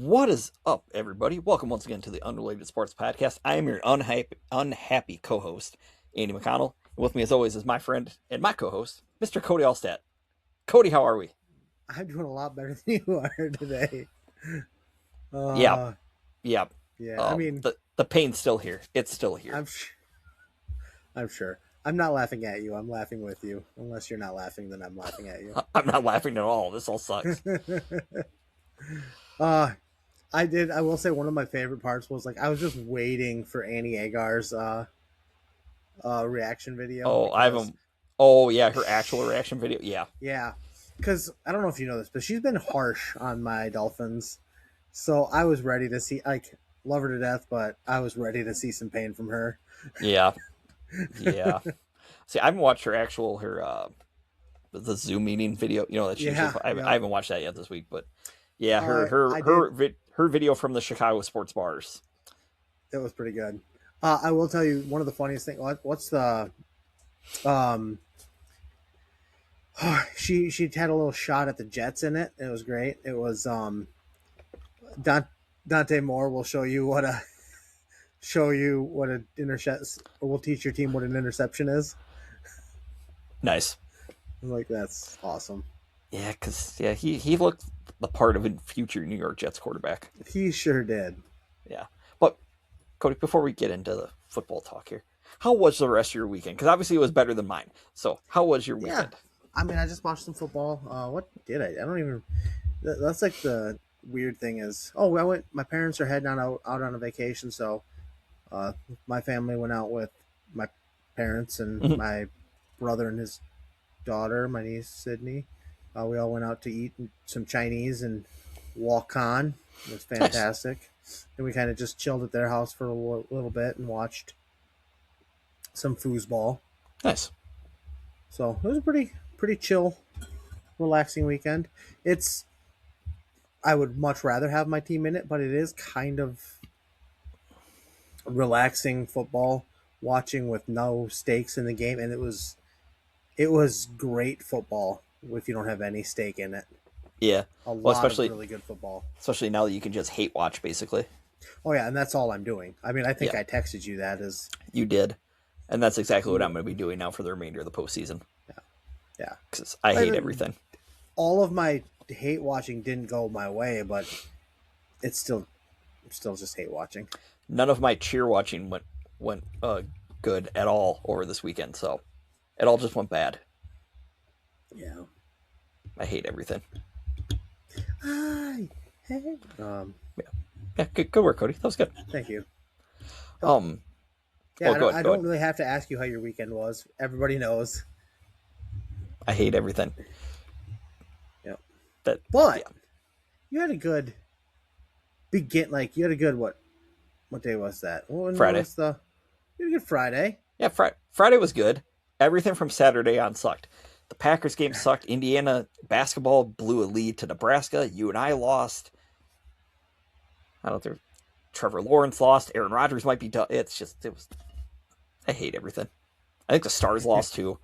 What is up, everybody? Welcome once again to the Unrelated Sports Podcast. I am your unhappy co-host, Andy McConnell. And with me, as always, is my friend and my co-host, Mr. Cody Allstat. Cody, how are we? I'm doing a lot better than you are today. Yeah. I mean, the pain's still here. It's still here. I'm sure. I'm not laughing at you. I'm laughing with you. Unless you're not laughing, then I'm laughing at you. I'm not laughing at all. This all sucks. I will say one of my favorite parts was I was just waiting for Annie Agar's reaction video. Her actual reaction video. Yeah. Yeah. Because I don't know if you know this, but she's been harsh on my Dolphins. So I was ready to see, love her to death, but I was ready to see some pain from her. Yeah. Yeah. See, I haven't watched her the Zoom meeting video. You know that I haven't watched that yet this week, but yeah, her video from the Chicago sports bars. It was pretty good. I will tell you one of the funniest things. What's the she had a little shot at the Jets in it. It was great. It was Dante Moore will show you what an interception, or will teach your team what an interception is. Nice. That's awesome. Yeah, because he looked the part of a future New York Jets quarterback. He sure did. Yeah, but Cody, before we get into the football talk here, how was the rest of your weekend? Because obviously it was better than mine. So how was your weekend? I mean, I just watched some football. What did I? I don't even. That's the weird thing is. Oh, I went. My parents are heading out on a vacation, so my family went out with my parents and my brother and his daughter, my niece Sydney. We all went out to eat some Chinese and walk on. It was fantastic. Nice. And we kind of just chilled at their house for a little bit and watched some foosball. Nice. So it was a pretty chill, relaxing weekend. I would much rather have my team in it, but it is kind of relaxing football watching with no stakes in the game, and it was great football if you don't have any stake in it. Yeah, especially of really good football. Especially now that you can just hate watch, basically. Oh yeah, and that's all I'm doing. I mean, I think I texted you that as you did, and that's exactly what I'm going to be doing now for the remainder of the postseason. Yeah, because I hate everything. All of my hate watching didn't go my way, but I'm still just hate watching. None of my cheer watching went good at all over this weekend, so it all just went bad. Yeah, I hate everything. Yeah, good work, Cody. That was good. Thank you. I don't really have to ask you how your weekend was. Everybody knows. I hate everything. Yeah, but you had a good you had a good what day was that? Friday. You had a good Friday. Yeah, Friday was good. Everything from Saturday on sucked. The Packers game sucked. Indiana basketball blew a lead to Nebraska. You and I lost. I don't know. Trevor Lawrence lost. Aaron Rodgers might be done. I hate everything. I think the Stars lost too.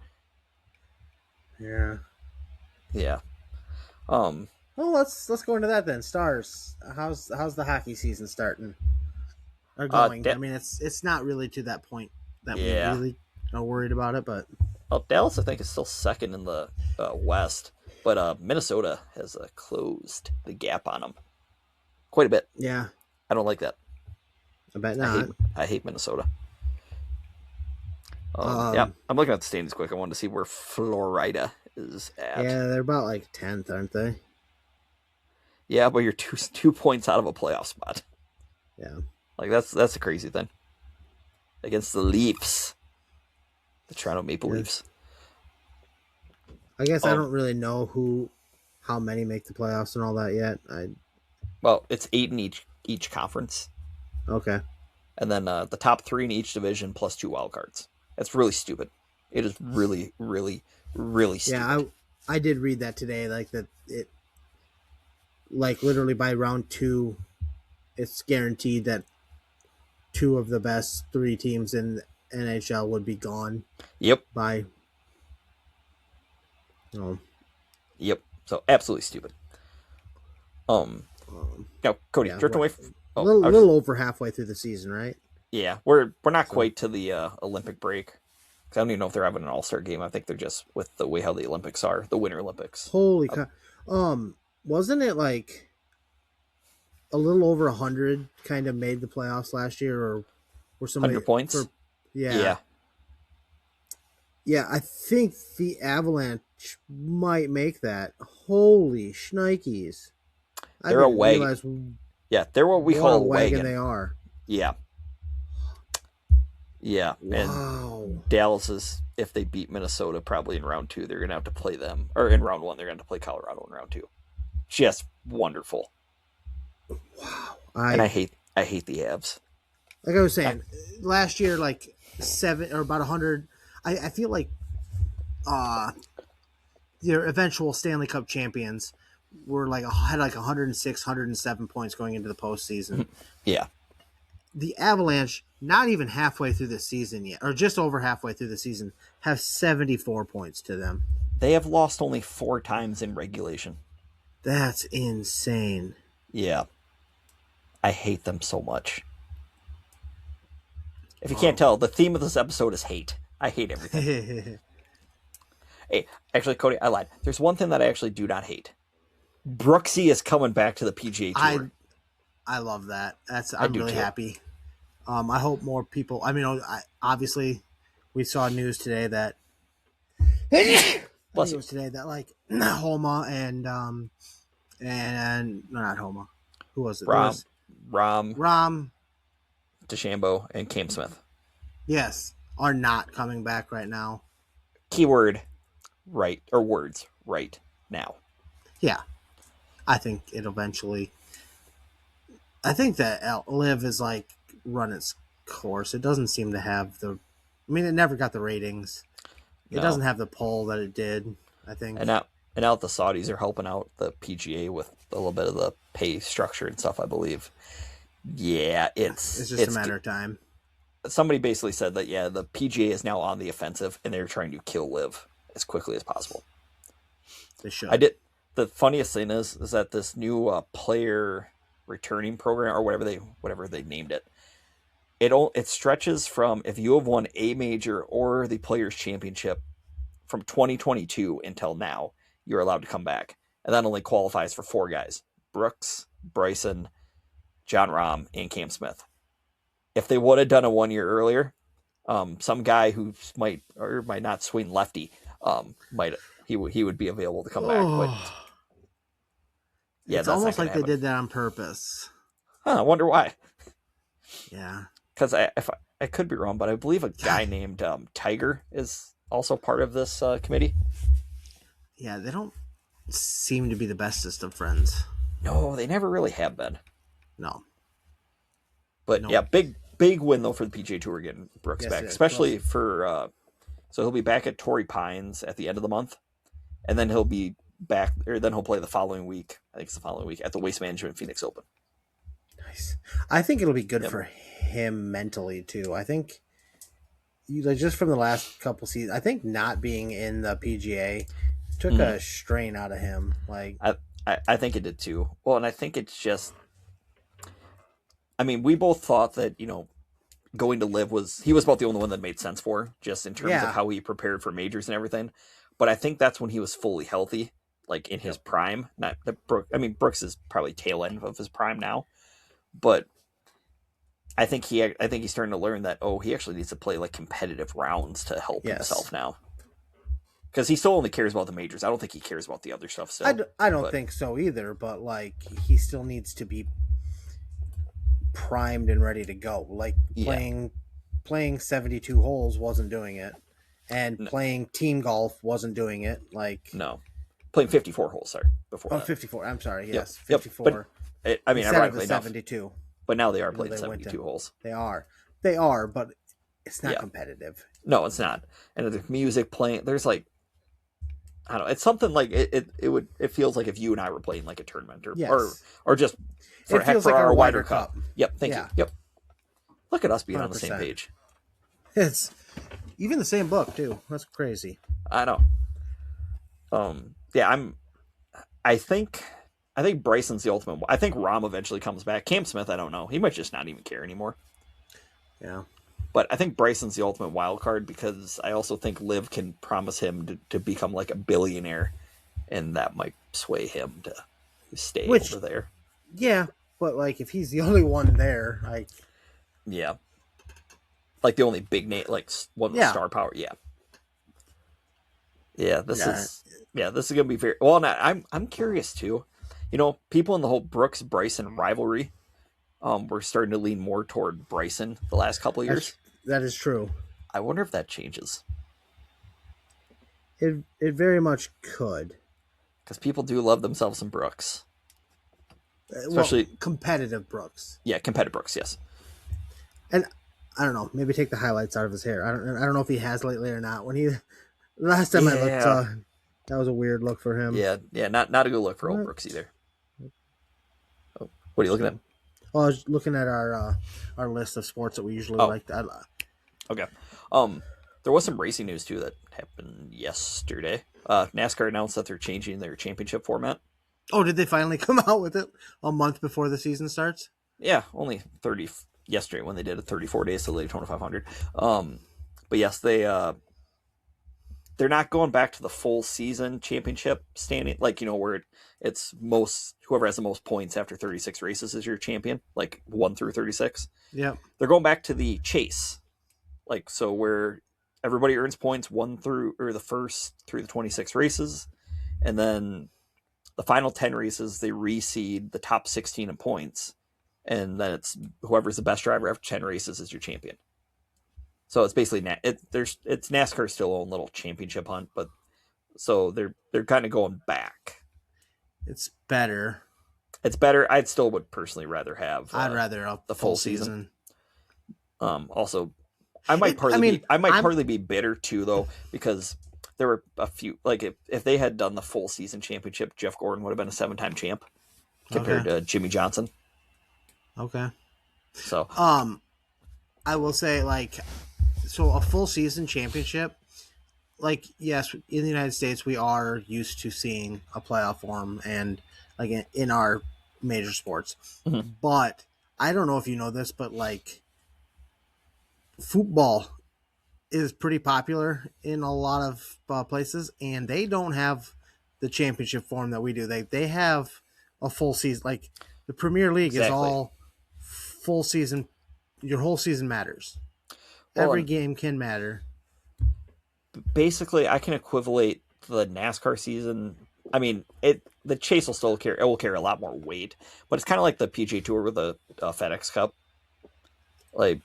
Yeah. Yeah. Well, let's go into that then. Stars. How's the hockey season starting? Or going? I mean, it's not really to that point that we really are worried about it, but. Well, Dallas, I think, is still second in the West, but Minnesota has closed the gap on them quite a bit. Yeah, I don't like that. I bet not. I hate Minnesota. I'm looking at the standings quick. I wanted to see where Florida is at. Yeah, they're about 10th, aren't they? Yeah, but you're 2 points out of a playoff spot. Yeah, that's a crazy thing. Against the Leafs. The Toronto Maple Leafs. I guess I don't really know how many make the playoffs and all that yet. Well, it's 8 in each conference. Okay. And then the top 3 in each division plus 2 wild cards. That's really stupid. It is really, really, really stupid. Yeah, I did read that today. That it, literally by round 2, it's guaranteed that 2 of the best 3 teams in NHL would be gone. Yep. By. Yep. So absolutely stupid. No, Cody, Yeah, drift away. a little over halfway through the season, right? Yeah, we're not quite to the Olympic break. 'Cause I don't even know if they're having an All-Star game. I think they're just with the way how the Olympics are, the Winter Olympics. Holy cow! Wasn't it like a little over 100 kind of made the playoffs last year, or were somebody 100 points? Yeah. I think the Avalanche might make that. Holy shnikes! They're a wagon. Yeah, they're what we call a wagon. They are. Yeah. Wow. And Dallas is, if they beat Minnesota, probably in round 2, they're going to have to play them. Or in round 1, they're going to play Colorado in round 2. Just wonderful. Wow. I hate the Avs. Like I was saying, last year, like 7 or about 100. I feel like your eventual Stanley Cup champions were had 106, 107 points going into the postseason. Yeah. The Avalanche, not even halfway through the season yet, or just over halfway through the season, have 74 points to them. They have lost only 4 times in regulation. That's insane. Yeah. I hate them so much. If you can't tell, the theme of this episode is hate. I hate everything. Hey, actually, Cody, I lied. There's one thing that I actually do not hate. Brooksy is coming back to the PGA Tour. I love that. I'm really happy. I hope more people. I mean, obviously, we saw news today that. It was today that Homa and no, not Homa. Who was it? Rahm, DeChambeau, and Cam Smith. Yes, are not coming back right now. Keyword, right, or words, right now. Yeah, I think it eventually. I think that LIV is run its course. It doesn't seem to have the. I mean, it never got the ratings. It doesn't have the pull that it did, I think. And now the Saudis are helping out the PGA with a little bit of the pay structure and stuff, I believe. Yeah, it's just a matter of time. Somebody basically said that, the PGA is now on the offensive, and they're trying to kill LIV as quickly as possible. They should. The funniest thing is that this new player returning program, or whatever they named it, it stretches from if you have won a major or the Players Championship from 2022 until now, you're allowed to come back, and that only qualifies for 4 guys: Brooks, Bryson, John Rahm, and Cam Smith. If they would have done it 1 year earlier, some guy who might or might not swing lefty, he would be available to come back. But it's almost like they did that on purpose. I wonder why. Yeah, because I could be wrong, but I believe a guy named Tiger is also part of this committee. Yeah, they don't seem to be the bestest of friends. No, they never really have been. No. But yeah, big win though for the PGA Tour getting Brooks back, especially for so he'll be back at Torrey Pines at the end of the month, and then he'll be back, or then he'll play the following week. I think it's the following week at the Waste Management Phoenix Open. Nice. I think it'll be good for him mentally too. I think just from the last couple seasons, I think not being in the PGA took a strain out of him. I think it did too. Well, and I think it's just. I mean, we both thought that, going to LIV he was about the only one that made sense for, just in terms of how he prepared for majors and everything. But I think that's when he was fully healthy, in his prime. Not that Brooks is probably tail end of his prime now, but I think he's starting to learn that he actually needs to play competitive rounds to help himself now. Because he still only cares about the majors. I don't think he cares about the other stuff. Still, I don't think so either. But he still needs to be primed and ready to go. Playing 72 holes wasn't doing it, and playing team golf wasn't doing it. No, playing 54 holes. Sorry, before that. 54. I'm sorry. Yes, yep. 54. But ironically enough, 72. But now they are playing 72 holes. They are, but it's not competitive. No, it's not. And the music playing, there's I don't know. It's something it feels like if you and I were playing a tournament or just for our wider cup. Yep. Thank you. Yep. Look at us being 100%. On the same page. It's even the same book too. That's crazy. I know. I think I think Bryson's the ultimate. I think Rom eventually comes back. Cam Smith, I don't know. He might just not even care anymore. Yeah. But I think Bryson's the ultimate wild card because I also think Liv can promise him to become like a billionaire, and that might sway him to stay over there. Yeah, but like if he's the only one there, like yeah, like the only big name, like one with star power. Yeah. This is gonna be very well. I'm curious too. You know, people in the whole Brooks Bryson rivalry, we're starting to lean more toward Bryson the last couple of years. That is true. I wonder if that changes. It very much could. Because people do love themselves some Brooks. Especially competitive Brooks. Yeah, competitive Brooks, yes. And I don't know, maybe take the highlights out of his hair. I don't know if he has lately or not. Last time I looked, that was a weird look for him. Yeah, not a good look for old Brooks either. Oh, what are you looking at? Well, I was looking at our list of sports that we usually like. Okay. There was some racing news too that happened yesterday. NASCAR announced that they're changing their championship format. Oh, did they finally come out with it a month before the season starts? Yeah, only 30 yesterday when they did it 34 days to the Daytona 500. But yes, they're not going back to the full season championship standing, like, you know, where it's whoever has the most points after 36 races is your champion, like 1 through 36. Yeah. They're going back to the chase. Like, so where everybody earns points the first through the 26 races. And then the final 10 races, they reseed the top 16 in points. And then it's whoever's the best driver after 10 races is your champion. So it's basically it's NASCAR's still own little championship hunt, but so they're kind of going back. It's better. It's better. I'd still would personally rather have. I'd rather the full season. Also, I might partly be bitter too though, because there were a few, like if they had done the full season championship, Jeff Gordon would have been a 7-time champ compared to Jimmy Johnson. Okay. So I will say, like, so a full season championship, like, yes, in the United States we are used to seeing a playoff form and like in our major sports. Mm-hmm. But I don't know if you know this, but like football is pretty popular in a lot of places, and they don't have the championship form that we do. They have a full season. Like the Premier League is all full season. Your whole season matters. Every game can matter. Basically, I can equivalent the NASCAR season. I mean, the chase will still carry. It will carry a lot more weight, but it's kind of like the PGA Tour with the FedEx Cup. Like,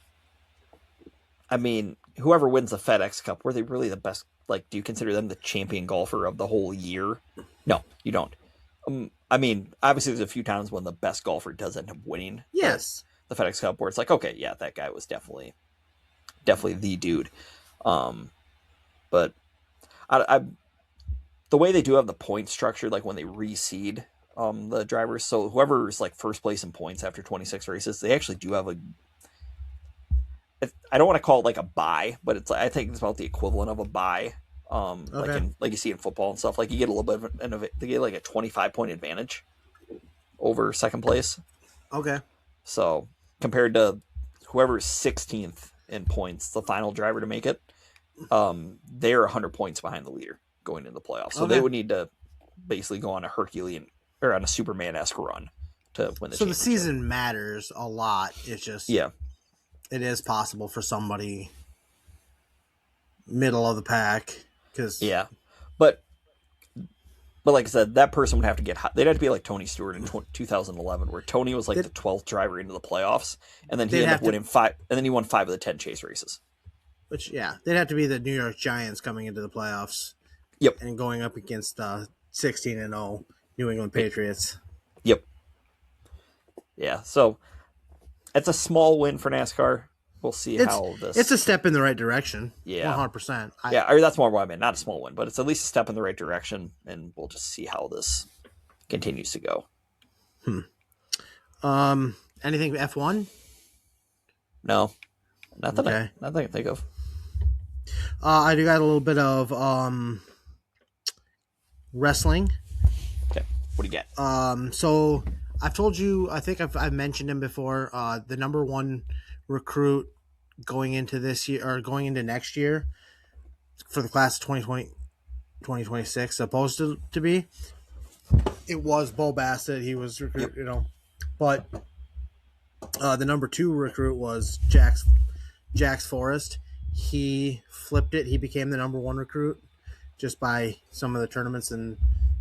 I mean, whoever wins the FedEx Cup, were they really the best? Like, do you consider them the champion golfer of the whole year? No, you don't. I mean, obviously, there's a few times when the best golfer does end up winning. Yes. The FedEx Cup, where it's like, okay, yeah, that guy was definitely the dude. But the way they do have the point structure, like when they reseed the drivers, so whoever's like first place in points after 26 races, they actually do have I don't want to call it like a bye, but I think it's about the equivalent of a bye. Like you see in football and stuff, like you get a little bit of they get like a 25-point advantage over second place. Okay. So compared to whoever's 16th in points, the final driver to make it, they're 100 points behind the leader going into the playoffs. So they would need to basically go on a Herculean or on a Superman-esque run to win the championship. So the season matters a lot. It's just it is possible for somebody middle of the pack But like I said, that person would have to get hot. They'd have to be like Tony Stewart in 2011, where Tony was like the 12th driver into the playoffs, and then he ended up winning 5, and then he won 5 of the 10 chase races. Which, they'd have to be the New York Giants coming into the playoffs. Yep. And going up against 16-0 New England Patriots. Yep. Yeah, so it's a small win for NASCAR. We'll see how this... It's a step in the right direction. Yeah. 100%. That's more what I meant. Not a small win, but it's at least a step in the right direction, and we'll just see how this continues to go. Anything F1? No. Nothing I can think of. I do got a little bit of wrestling. Okay. What do you get? So I've told you, I think I've mentioned him before. The number one recruit going into this year or going into next year for the class of 2026 supposed to be. It was Bo Bassett. He was recruit, but the number two recruit was Jax Forrest. He flipped it. He became the number one recruit just by some of the tournaments and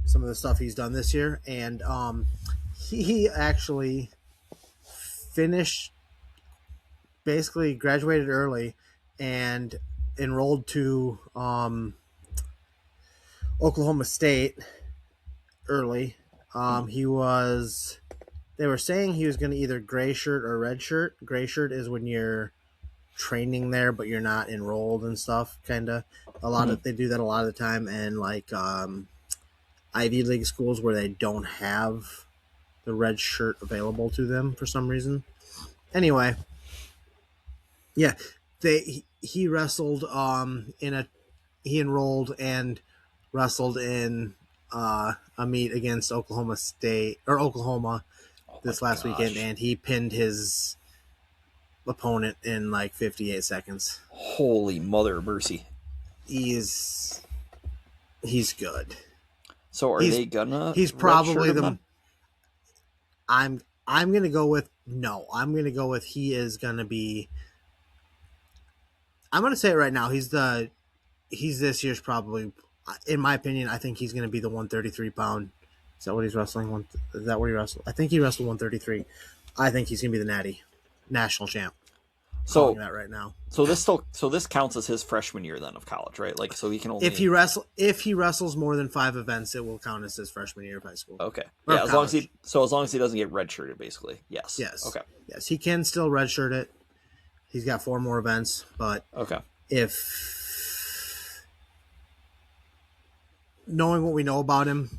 some of the stuff he's done this year. And he actually finished, basically graduated early and enrolled to Oklahoma State early. They were saying he was going to either gray shirt or red shirt. Gray shirt is when you're training there, but you're not enrolled and stuff. Kind of they do that a lot of the time, and like Ivy League schools where they don't have the red shirt available to them for some reason. Anyway, yeah, he wrestled he enrolled and wrestled in a meet against Oklahoma this last weekend, and he pinned his opponent in like 58 seconds. Holy mother of mercy. He's good. So are they gonna? He's probably the. I'm gonna go with no. I'm gonna go with he is gonna be. I'm gonna say it right now. He's this year's probably, in my opinion. I think he's gonna be the 133 pound. Is that what he's wrestling? Is that what he wrestled? I think he wrestled 133. I think he's gonna be the natty national champ. So that right now. So this counts as his freshman year then of college, right? Like, so he can only if he wrestles more than 5 events, it will count as his freshman year of high school. Okay. Or yeah, as long as he doesn't get redshirted, basically. Yes. Yes. Okay. Yes, he can still redshirt it. He's got 4 more events, but okay. If knowing what we know about him,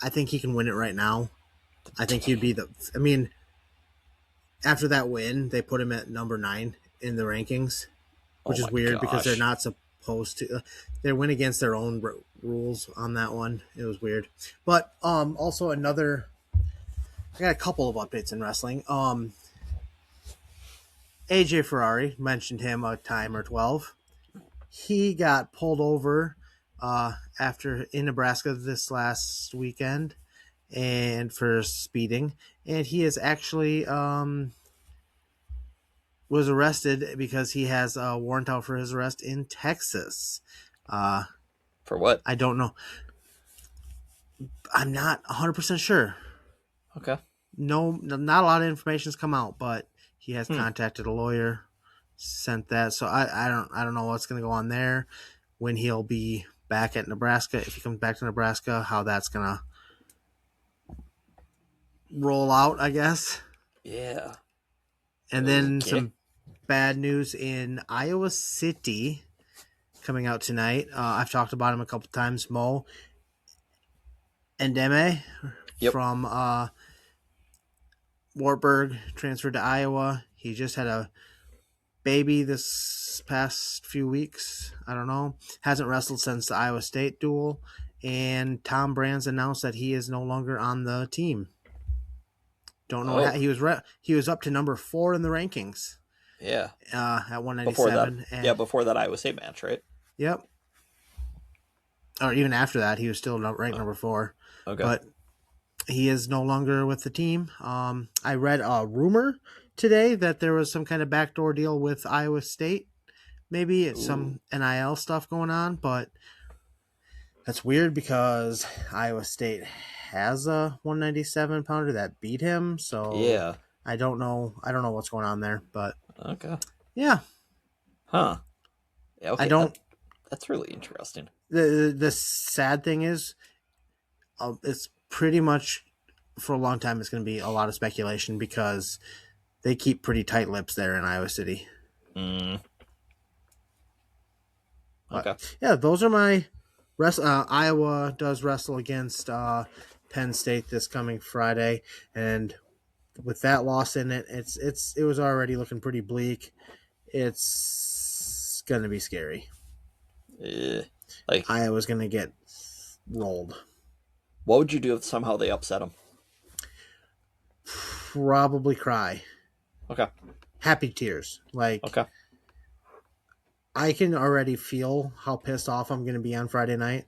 I think he can win it right now. I think he'd be after that win, they put him at number 9 in the rankings, which is weird because they're not supposed to. They went against their own rules on that one. It was weird. But also I got a couple of updates in wrestling. AJ Ferrari, mentioned him a time or 12. He got pulled over in Nebraska this last weekend and for speeding, and he is actually was arrested because he has a warrant out for his arrest in Texas. For what? I don't know. I'm not 100% sure. Okay. No, not a lot of information has come out, but he has contacted a lawyer, sent that. So I don't know what's going to go on there, when he'll be back at Nebraska. If he comes back to Nebraska, how that's going to roll out, I guess. Yeah. And then some bad news in Iowa City coming out tonight. I've talked about him a couple times. Mo Endeme from Wartburg transferred to Iowa. He just had a baby this past few weeks. I don't know. Hasn't wrestled since the Iowa State duel. And Tom Brands announced that he is no longer on the team. Don't know. He was up to number 4 in the rankings. Yeah. At 197. Before that Iowa State match, right? Yep. Or even after that, he was still ranked number 4. Okay. But he is no longer with the team. I read a rumor today that there was some kind of backdoor deal with Iowa State. Maybe it's some NIL stuff going on, but that's weird because Iowa State has a 197 pounder that beat him. So yeah, I don't know what's going on there, but okay. Yeah. Huh. Yeah, okay. That's really interesting. The sad thing is, it's pretty much for a long time it's going to be a lot of speculation because they keep pretty tight lips there in Iowa City. Okay. But, yeah, those are my Iowa does wrestle against Penn State this coming Friday, and with that loss in it, it was already looking pretty bleak. It's gonna be scary. Like Iowa's gonna get rolled. What would you do if somehow they upset them? Probably cry. Okay. Happy tears. Like, Okay. I can already feel how pissed off I'm going to be on Friday night.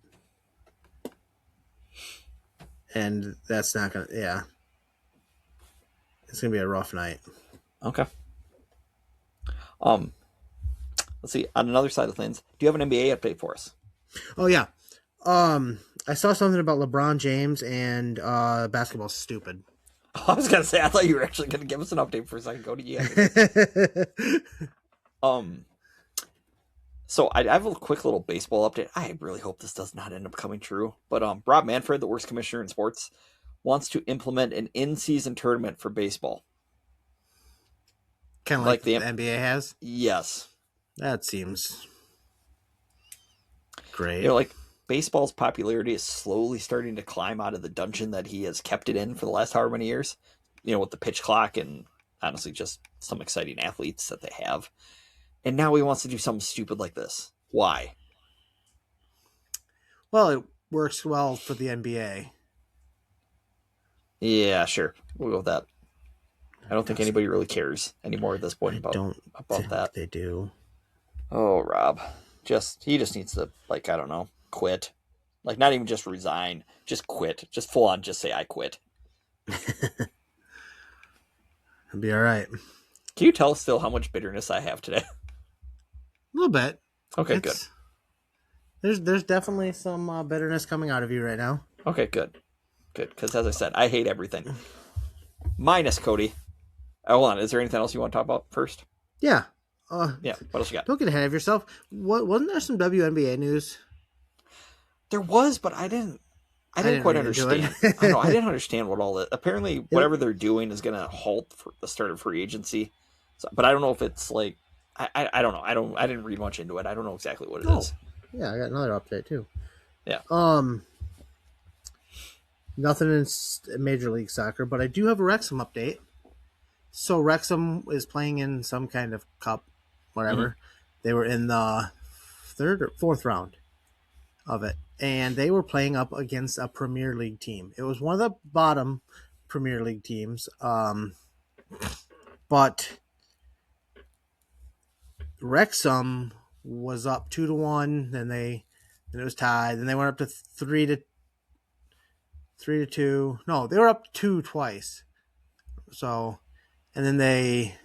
And that's not going to, yeah. It's going to be a rough night. Okay. Let's see. On another side of things, do you have an NBA update for us? Oh, yeah. I saw something about LeBron James and basketball's stupid. I was gonna say, I thought you were actually gonna give us an update for a second. Go to you. So I have a quick little baseball update. I really hope this does not end up coming true. But Rob Manfred, the worst commissioner in sports, wants to implement an in-season tournament for baseball. Kind of like the NBA has? Yes. That seems great. You know, like, baseball's popularity is slowly starting to climb out of the dungeon that he has kept it in for the last however many years. You know, with the pitch clock and honestly just some exciting athletes that they have. And now he wants to do something stupid like this. Why? Well, it works well for the NBA. Yeah, sure. We'll go with that. I don't think anybody really cares anymore at this point about that. They do. Oh, Rob. He just needs to, like, I don't know, quit. Like, not even just resign. Just quit. Just full on just say, I quit. It'll be all right. Can you tell still how much bitterness I have today? A little bit. Okay, good. There's definitely some bitterness coming out of you right now. Okay, good. Good, because as I said, I hate everything. Minus Cody. Hold on, is there anything else you want to talk about first? Yeah. Yeah, what else you got? Don't get ahead of yourself. Wasn't there some WNBA news? There was, but I didn't quite understand. I didn't understand what all that. Apparently, whatever they're doing is going to halt for the start of free agency. So, but I don't know if it's like I don't know. I didn't read much into it. I don't know exactly what it is. Yeah, I got another update too. Yeah. Nothing in Major League Soccer, but I do have a Wrexham update. So Wrexham is playing in some kind of cup, whatever. Mm-hmm. They were in the third or fourth round of it, and they were playing up against a Premier League team. It was one of the bottom Premier League teams, but Wrexham was up 2-1. Then it was tied. Then they went up to 3-2. No, they were up 2 twice. So, and then they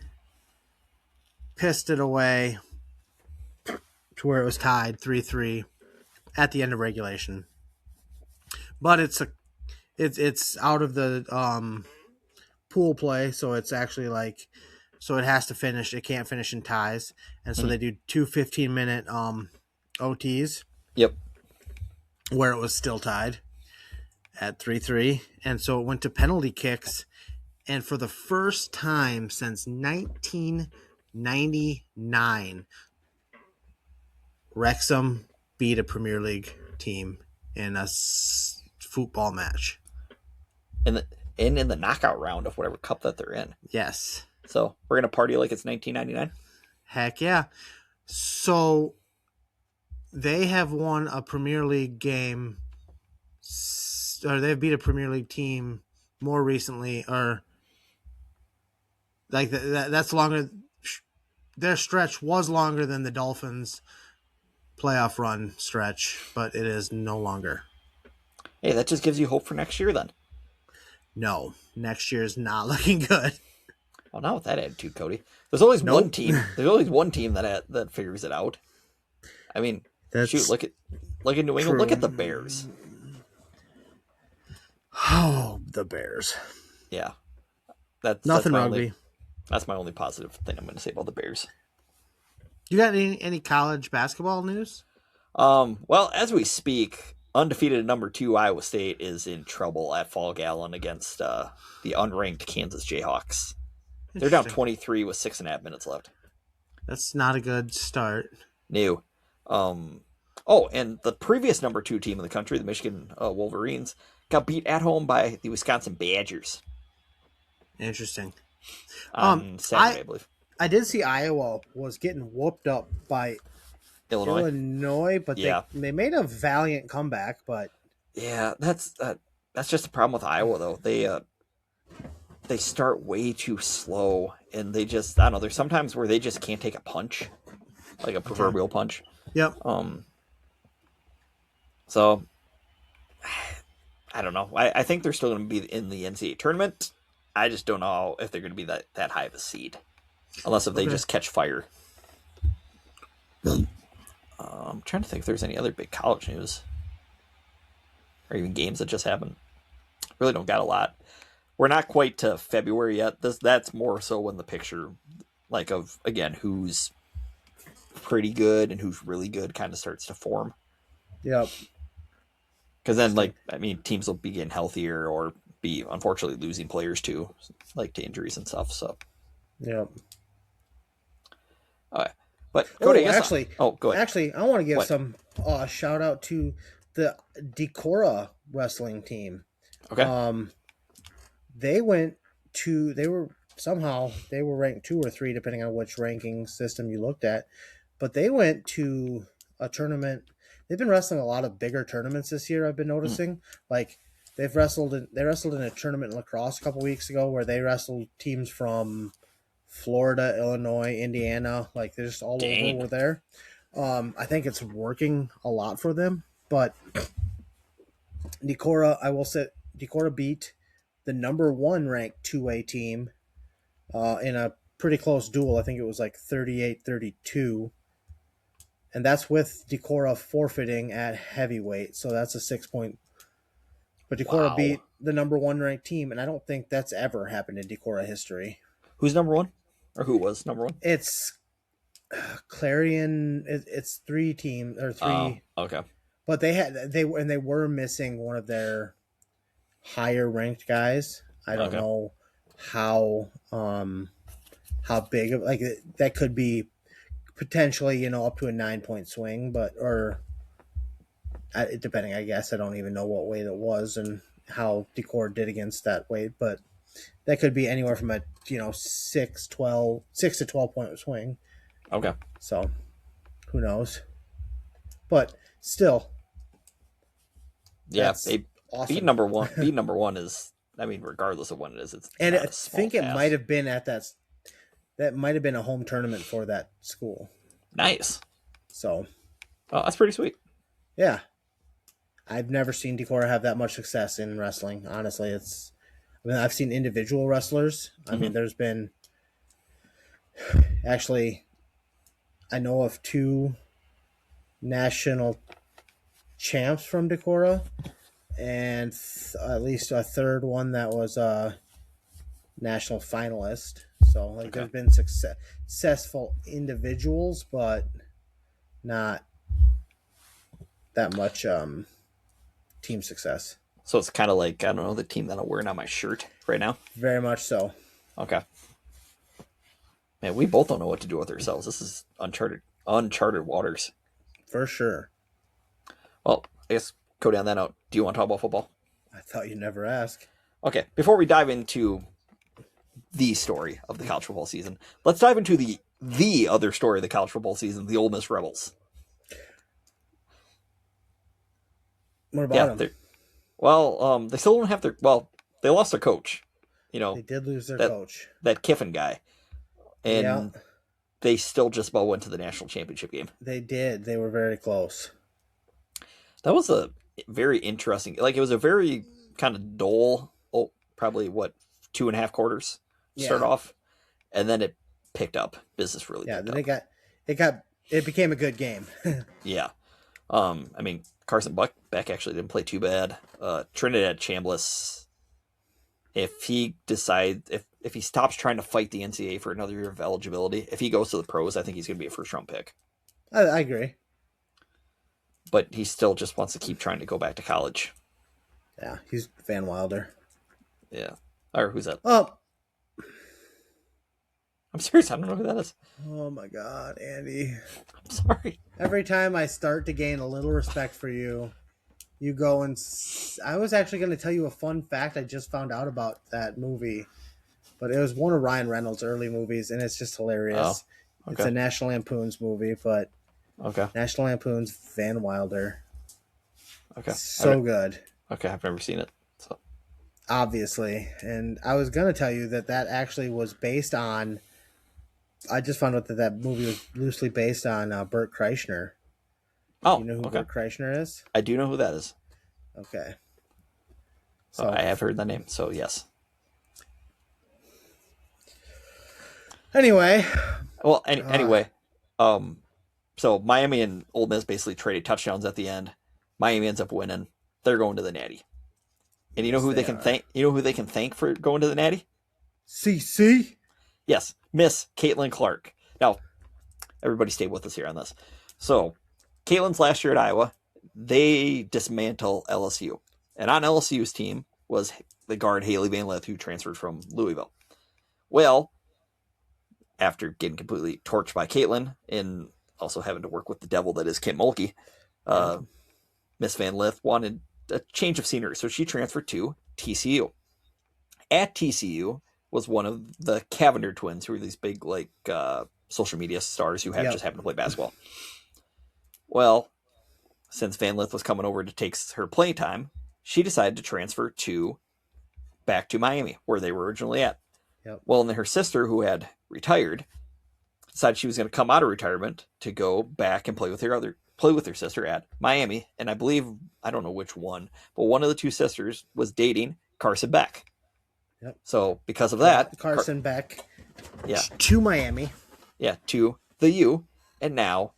pissed it away to where it was tied 3-3 at the end of regulation. But it's out of the pool play, so it's actually like, so it has to finish. It can't finish in ties, and so they do 2 15-minute OTs. Yep. Where it was still tied at 3-3, and so it went to penalty kicks, and for the first time since 1999, Wrexham beat a Premier League team in a football match. In the knockout round of whatever cup that they're in. Yes. So we're going to party like it's 1999? Heck yeah. So they have won a Premier League game, or they've beat a Premier League team more recently, or like that's longer. Their stretch was longer than the Dolphins' playoff run stretch, but it is no longer. Hey, that just gives you hope for next year then. No, next year is not looking good. Well, not with that attitude, Cody. There's always one team. There's always one team that figures it out. I mean, shoot, look at New England. True. Look at the Bears. Oh, the Bears. Yeah, nothing rugby. That's my only positive thing I'm going to say about the Bears. You got any college basketball news? Well, as we speak, undefeated number 2 Iowa State is in trouble at Fall Gallon against the unranked Kansas Jayhawks. They're down 23 with 6.5 minutes left. That's not a good start. No. And the previous number 2 team in the country, the Michigan Wolverines, got beat at home by the Wisconsin Badgers. Interesting. On Saturday, I believe. I did see Iowa was getting whooped up by Illinois, but they made a valiant comeback. But yeah, that's that's just the problem with Iowa, though. They start way too slow, and they just, I don't know. There's sometimes where they just can't take a punch, like a proverbial punch. Yep. So I don't know. I think they're still going to be in the NCAA tournament. I just don't know if they're going to be that high of a seed, unless if they just catch fire. I'm trying to think if there's any other big college news or even games that just happened. Really don't got a lot. We're not quite to February yet. That's more so when the picture, like, of, again, who's pretty good and who's really good kind of starts to form. Yep. Because then, like, I mean, teams will be getting healthier or be, unfortunately, losing players too, like to injuries and stuff. So, yep. All right. But go ahead. Go ahead. Actually, I want to give some shout out to the Decorah wrestling team. Okay. They were ranked 2 or 3 depending on which ranking system you looked at, but they went to a tournament. They've been wrestling a lot of bigger tournaments this year. I've been noticing, like they wrestled in a tournament in lacrosse a couple weeks ago where they wrestled teams from Florida, Illinois, Indiana. Like they're just all over were there. I think it's working a lot for them, but Decorah, I will say, Decorah beat the number 1 ranked 2A team in a pretty close duel. I think it was like 38-32. And that's with Decorah forfeiting at heavyweight. So that's a 6-point. But Decorah beat the number 1 ranked team, and I don't think that's ever happened in Decorah history. Who's number 1? Or who was number 1? It's Clarion. It's 3 teams or 3. Oh, okay. But they were missing one of their higher ranked guys. I don't know how big of, like, that could be potentially, up to a 9-point swing, depending, I guess. I don't even know what weight it was and how Decorah did against that weight, but that could be anywhere from a 6 to 12 point swing. Okay. So who knows? But still, yeah, they awesome. beat number 1. Beat number 1 is, I mean, regardless of when it is, it's and not I a small think it task. might have been that might have been a home tournament for that school. Nice. So, that's pretty sweet. Yeah, I've never seen Decorah have that much success in wrestling. Honestly, I've seen individual wrestlers. I mean, there's been actually, I know of 2 national champs from Decorah, and at least a third one that was a national finalist. So, there's been successful individuals, but not that much team success. So it's kind of like, I don't know, the team that I'm wearing on my shirt right now. Very much so. Okay. Man, we both don't know what to do with ourselves. This is uncharted waters. For sure. Well, I guess go down that note. Do you want to talk about football? I thought you'd never ask. Okay, before we dive into the story of the college football season, let's dive into the other story of the college football season, the Ole Miss Rebels. What about them? Well, they still don't have their... Well, they lost their coach. They did lose their coach. That Kiffin guy. And they still just about went to the national championship game. They did. They were very close. That was a very interesting... Like, it was a very kind of dull... Oh, probably, 2.5 quarters start off. And then it picked up. Business really picked up. Then it became a good game. Yeah. I mean, Carson Beck actually didn't play too bad. Trinidad Chambliss, if he stops trying to fight the NCAA for another year of eligibility, if he goes to the pros, I think he's going to be a first-round pick. I agree. But he still just wants to keep trying to go back to college. Yeah, he's Van Wilder. Yeah. Or who's that? Oh. I'm serious, I don't know who that is. Oh my God, Andy. I'm sorry. Every time I start to gain a little respect for you, you go and... I was actually going to tell you a fun fact I just found out about that movie, but it was one of Ryan Reynolds' early movies, and it's just hilarious. Oh, okay. It's a National Lampoon's movie, but National Lampoon's Van Wilder. Okay. So good. Okay, I've never seen it. So. obviously. And I was going to tell you that actually was based on. I just found out that movie was loosely based on Bert Kreischer. Do Oh, you know who okay. Bert Kreischer is? I do know who that is. Okay. So I have heard the name, so yes. Anyway. Well, anyway, so Miami and Ole Miss basically traded touchdowns at the end. Miami ends up winning. They're going to the Natty. And you know who they can thank? You know who they can thank for going to the Natty? CC? Yes, Miss Caitlin Clark. Now, everybody stay with us here on this. So, Caitlin's last year at Iowa, they dismantle LSU. And on LSU's team was the guard Haley Van Lith, who transferred from Louisville. Well, after getting completely torched by Caitlin and also having to work with the devil that is Kim Mulkey, Miss Van Lith wanted a change of scenery, so she transferred to TCU. At TCU was one of the Cavender twins, who were these big social media stars who just happened to play basketball. Well, since Van Lith was coming over to take her playing time, she decided to transfer back to Miami, where they were originally at. Yep. Well, and then her sister, who had retired, decided she was going to come out of retirement to go back and play with her sister at Miami. And I believe, I don't know which one, but one of the two sisters was dating Carson Beck. Yep. So because of that, Carson Beck, yeah, to Miami, yeah, to the U, and now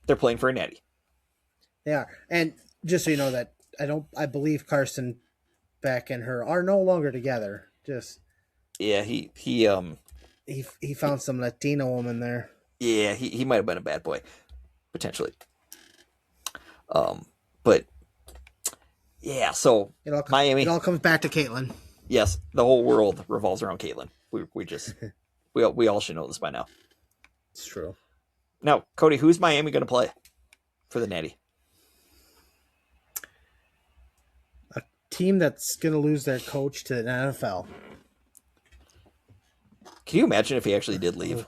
they're playing for a Natty. They are, and just so you know that I believe Carson Beck and her are no longer together. Just he found some Latina woman there. Yeah, he might have been a bad boy, potentially. But yeah, so Miami. It all comes back to Caitlin. Yes, the whole world revolves around Caitlin. We all should know this by now. It's true. Now, Cody, who's Miami going to play for the Natty? A team that's going to lose their coach to the NFL. Can you imagine if he actually did leave?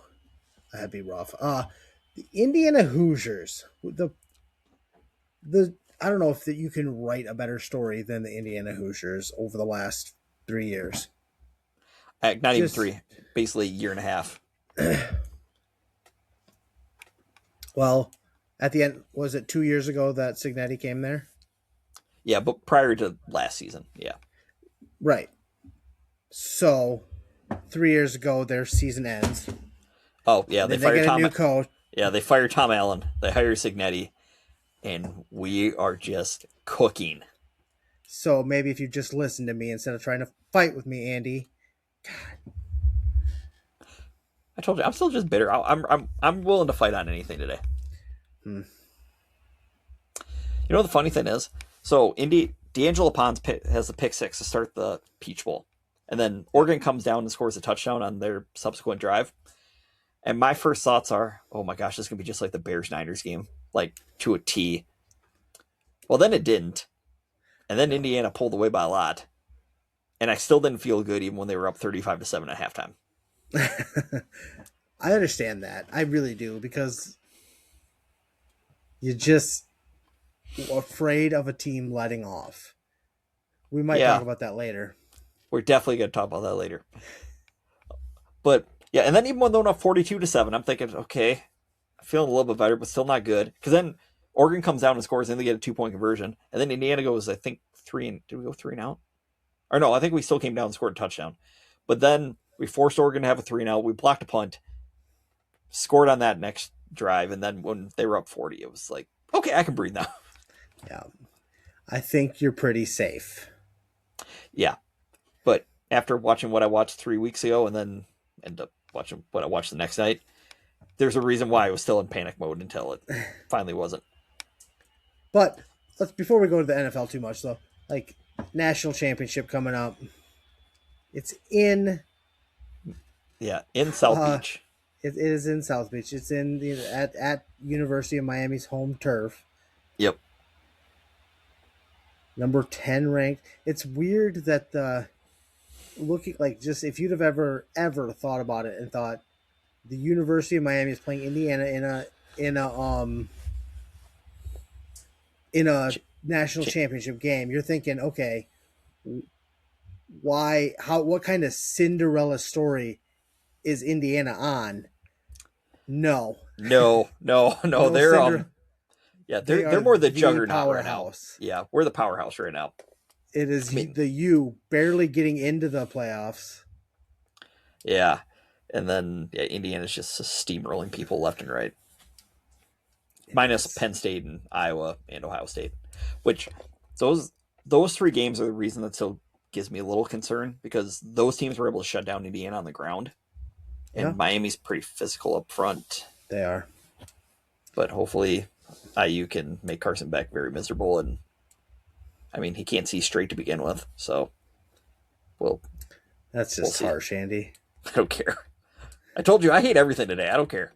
That'd be rough. The Indiana Hoosiers. I don't know if you can write a better story than the Indiana Hoosiers over the last 3 years. Not even 3, basically a year and a half. Well, at the end, was it 2 years ago that Cignetti came there? Yeah, but prior to last season, yeah. Right. So, 3 years ago, their season ends. Oh, yeah, they fired Tom. New coach. Yeah, they fired Tom Allen. They hired Cignetti, and we are just cooking. So maybe if you just listen to me instead of trying to fight with me, Andy. God. I told you, I'm still just bitter. I'm willing to fight on anything today. You know what the funny thing is? So D'Angelo Pons has the pick 6 to start the Peach Bowl, and then Oregon comes down and scores a touchdown on their subsequent drive. And my first thoughts are, oh my gosh, this is gonna be just like the Bears-Niners game, like to a T. Well, then it didn't. And then Indiana pulled away by a lot. And I still didn't feel good even when they were up 35-7 at halftime. I understand that. I really do, because you're just afraid of a team letting off. We might talk about that later. We're definitely going to talk about that later. But, yeah, and then even when they're up 42-7, I'm thinking, okay, I'm feeling a little bit better, but still not good. Because then Oregon comes down and scores, and they get a 2-point conversion. And then Indiana goes, I think, 3 did we go 3 and out? Or no, I think we still came down and scored a touchdown. But then we forced Oregon to have a 3 and out. We blocked a punt, scored on that next drive, and then when they were up 40, it was like, okay, I can breathe now. Yeah. I think you're pretty safe. Yeah. But after watching what I watched 3 weeks ago and then end up watching what I watched the next night, there's a reason why I was still in panic mode until it finally wasn't. But before we go to the NFL too much, though, like, national championship coming up. It's in South Beach. It is in South Beach. It's in at University of Miami's home turf. Yep. Number 10 ranked. It's weird that looking like, just if you'd have ever thought about it and thought the University of Miami is playing Indiana in a national championship game, you're thinking, okay, what kind of Cinderella story is Indiana on? No. No. They're Cinder- they're more the juggernaut powerhouse. right now. Yeah, we're the powerhouse right now. It is the U barely getting into the playoffs. Yeah, and then Indiana's just steamrolling people left and right. Minus Penn State and Iowa and Ohio State, which those 3 games are the reason that still gives me a little concern, because those teams were able to shut down Indiana on the ground, and Miami's pretty physical up front. They are, but hopefully IU can make Carson Beck very miserable, and I mean he can't see straight to begin with, so that's just harsh, Andy. I don't care. I told you I hate everything today. I don't care.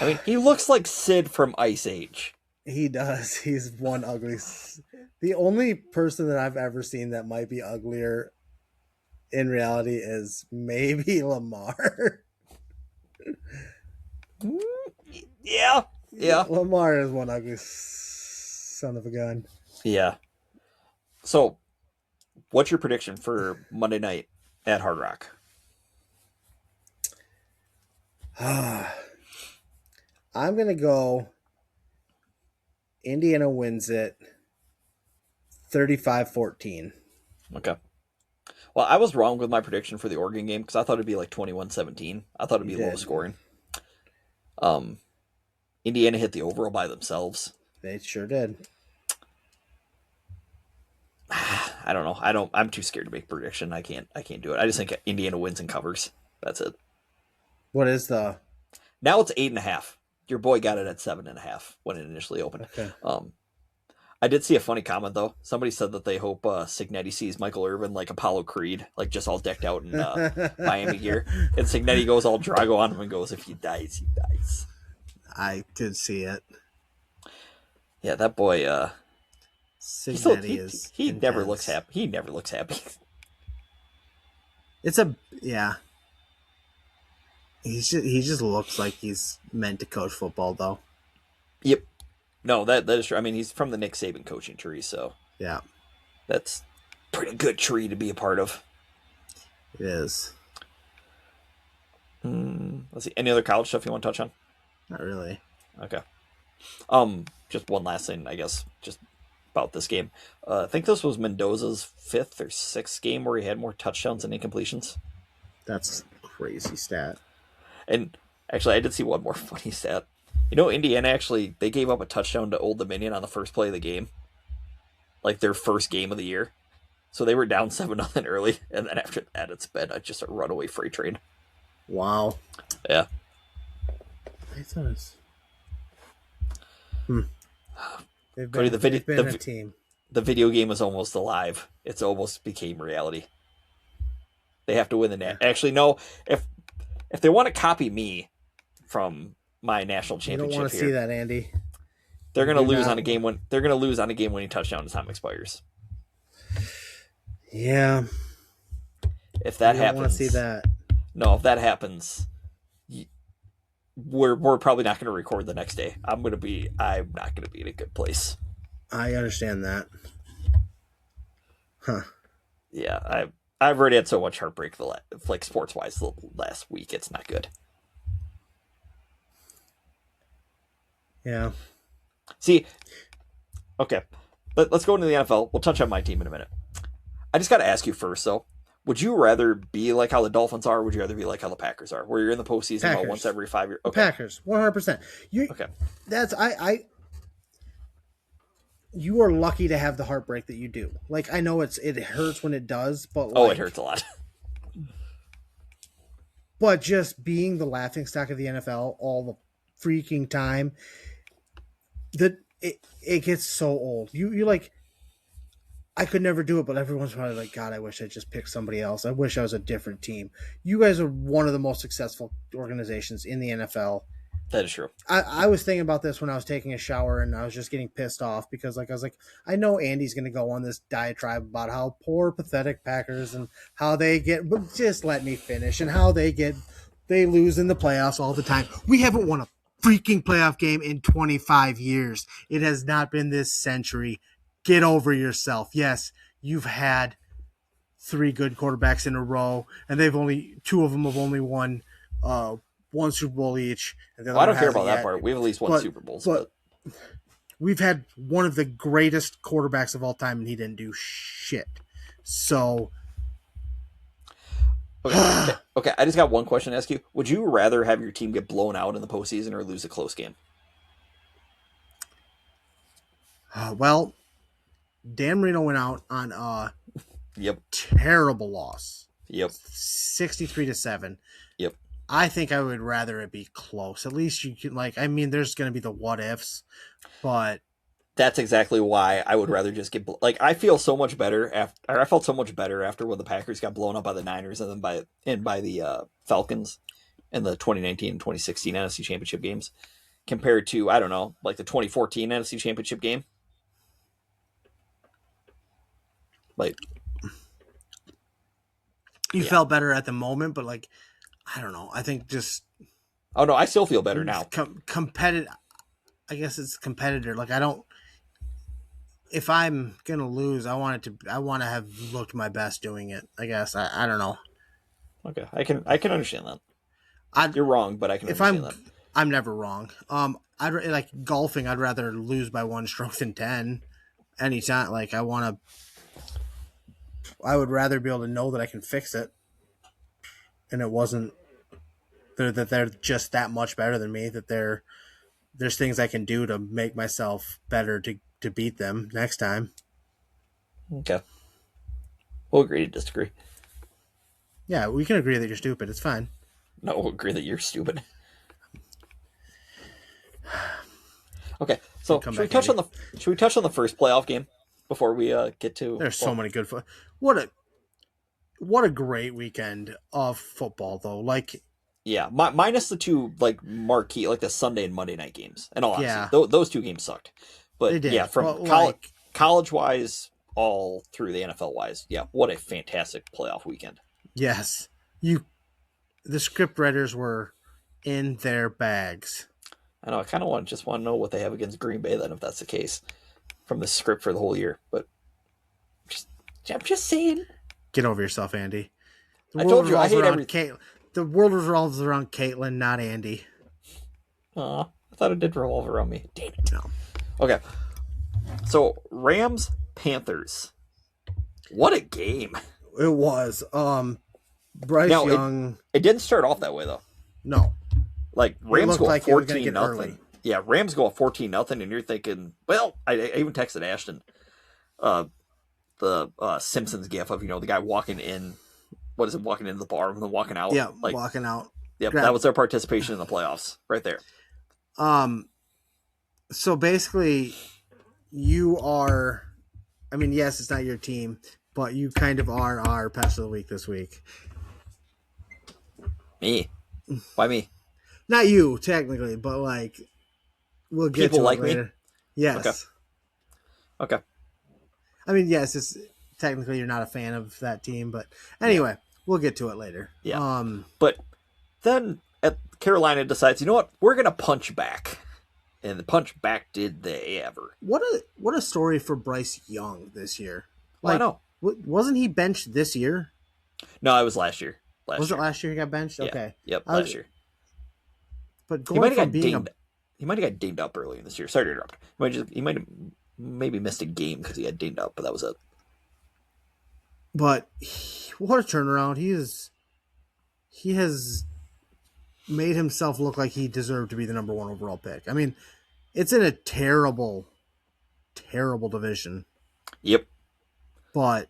I mean, he looks like Sid from Ice Age. He does. He's one ugly. The only person that I've ever seen that might be uglier in reality is maybe Lamar. Yeah. Lamar is one ugly son of a gun. Yeah. So, what's your prediction for Monday night at Hard Rock? I'm going to go Indiana wins it 35-14. Okay. Well, I was wrong with my prediction for the Oregon game because I thought it'd be like 21-17. I thought it'd be low scoring. Indiana hit the over by themselves. They sure did. I don't know. I'm too scared to make a prediction. I can't do it. I just think Indiana wins and covers. That's it. What is the... Now it's 8.5. Your boy got it at 7.5 when it initially opened. Okay. I did see a funny comment though. Somebody said that they hope Signetti sees Michael Irvin like Apollo Creed, like just all decked out in Miami gear, and Signetti goes all Drago on him and goes, "If he dies, he dies." I could see it. Yeah, that boy. Signetti he never looks happy. He never looks happy. He just looks like he's meant to coach football though. Yep. No, that is true. I mean, he's from the Nick Saban coaching tree, so yeah, that's a pretty good tree to be a part of. It is. Let's see. Any other college stuff you want to touch on? Not really. Okay. Just one last thing, I guess, just about this game. I think this was Mendoza's 5th or 6th game where he had more touchdowns than incompletions. That's a crazy stat. And actually, I did see one more funny stat. You know, Indiana actually, they gave up a touchdown to Old Dominion on the first play of the game. Like their first game of the year. So they were down 7-0 early. And then after that, it's been just a runaway freight train. Wow. Yeah. I thought it was... Cody, they've been a team. The video game is almost alive. It's almost became reality. They have to win the net. Actually, no. If they want to copy me from my national championship, you don't want to see that, Andy. They're going to lose on a game when they're going to lose on a game-winning touchdown as time expires. Yeah. If that happens, I don't want to see that. No, if that happens, we're probably not going to record the next day. I'm not going to be in a good place. I understand that. Huh. Yeah, I've already had so much heartbreak like sports-wise the last week. It's not good. Yeah. See, okay, let's go into the NFL. We'll touch on my team in a minute. I just got to ask you first, though. Would you rather be like how the Dolphins are, or would you rather be like how the Packers are, where you're in the postseason about once every 5 years? Okay. Packers, 100%. Okay. That's you are lucky to have the heartbreak that you do. Like, I know it hurts when it does, but it hurts a lot. But just being the laughingstock of the NFL all the freaking time, it gets so old. You like, I could never do it, but everyone's probably like, God, I wish I just picked somebody else. I wish I was a different team. You guys are one of the most successful organizations in the NFL. That is true. I was thinking about this when I was taking a shower, and I was just getting pissed off because, like, I was like, I know Andy's going to go on this diatribe about how poor, pathetic Packers and how they get, but just let me finish, and how they lose in the playoffs all the time. We haven't won a freaking playoff game in 25 years. It has not been this century. Get over yourself. Yes, you've had 3 good quarterbacks in a row, and two of them have only won one Super Bowl each. And the other Well, I don't one care hasn't about that yet. part. We have at least won Super Bowls. But we've had one of the greatest quarterbacks of all time, and he didn't do shit. So, Okay. I just got one question to ask you. Would you rather have your team get blown out in the postseason or lose a close game? well, Dan Marino went out on a terrible loss. 63-7. Yep. I think I would rather it be close. At least you can, there's going to be the what ifs, but that's exactly why I would rather just get I felt so much better after when the Packers got blown up by the Niners and then by the Falcons in the 2019 and 2016 NFC Championship games compared to, I don't know, like the 2014 NFC Championship game. You felt better at the moment, but I don't know. I think just. Oh no, I still feel better now. Competitive. I guess it's competitor. If I'm gonna lose, I want to have looked my best doing it. I guess I don't know. Okay, I can understand that. You're wrong, but I can understand that. I'm never wrong. I'd like golfing. I'd rather lose by 1 stroke than 10. Anytime, I would rather be able to know that I can fix it, and it wasn't that they're just that much better than me. That there's things I can do to make myself better to beat them next time. Okay, we'll agree to disagree. Yeah, we can agree that you're stupid. It's fine. No, we'll agree that you're stupid. Okay, so should we touch on the first playoff game before we get to? There's so many good what a great weekend of football though. Yeah, minus the two marquee the Sunday and Monday night games, and all those 2 games sucked. But they did. Yeah, from college wise, all through the NFL wise, yeah, what a fantastic playoff weekend. Yes, the script writers were in their bags. I know. I kind of just want to know what they have against Green Bay then, if that's the case, from the script for the whole year. But I'm just saying. Get over yourself, Andy. I told you I hate everything. The world revolves around Caitlin, not Andy. I thought it did revolve around me. Damn it. No. Okay. So Rams Panthers. What a game. It was. Bryce Young. It didn't start off that way though. No. Rams go up 14-0. Yeah, Rams go up 14-0, and you're thinking, well, I even texted Ashton the Simpsons gif of, the guy walking in, walking into the bar and then walking out. Yeah, walking out. Yep, that was their participation in the playoffs right there. So basically, you are, yes, it's not your team, but you kind of are our Pest of the Week this week. Me? Why me? Not you, technically, but we'll get people to like it later. Me? Yes. Okay. Yes, it's technically you're not a fan of that team, but anyway, we'll get to it later. Yeah. But then Carolina decides, you know what? We're gonna punch back, and the punch back did they ever? What a story for Bryce Young this year. I know. Wasn't he benched this year? No, it was last year. Was it last year he got benched? Yeah. Okay. Yep, last year. But he might have got dinged up earlier this year. Sorry to interrupt. He might have maybe missed a game because he got dinged up, but that was it. But what a turnaround! He has made himself look like he deserved to be the number 1 overall pick. It's in a terrible, terrible division. Yep. But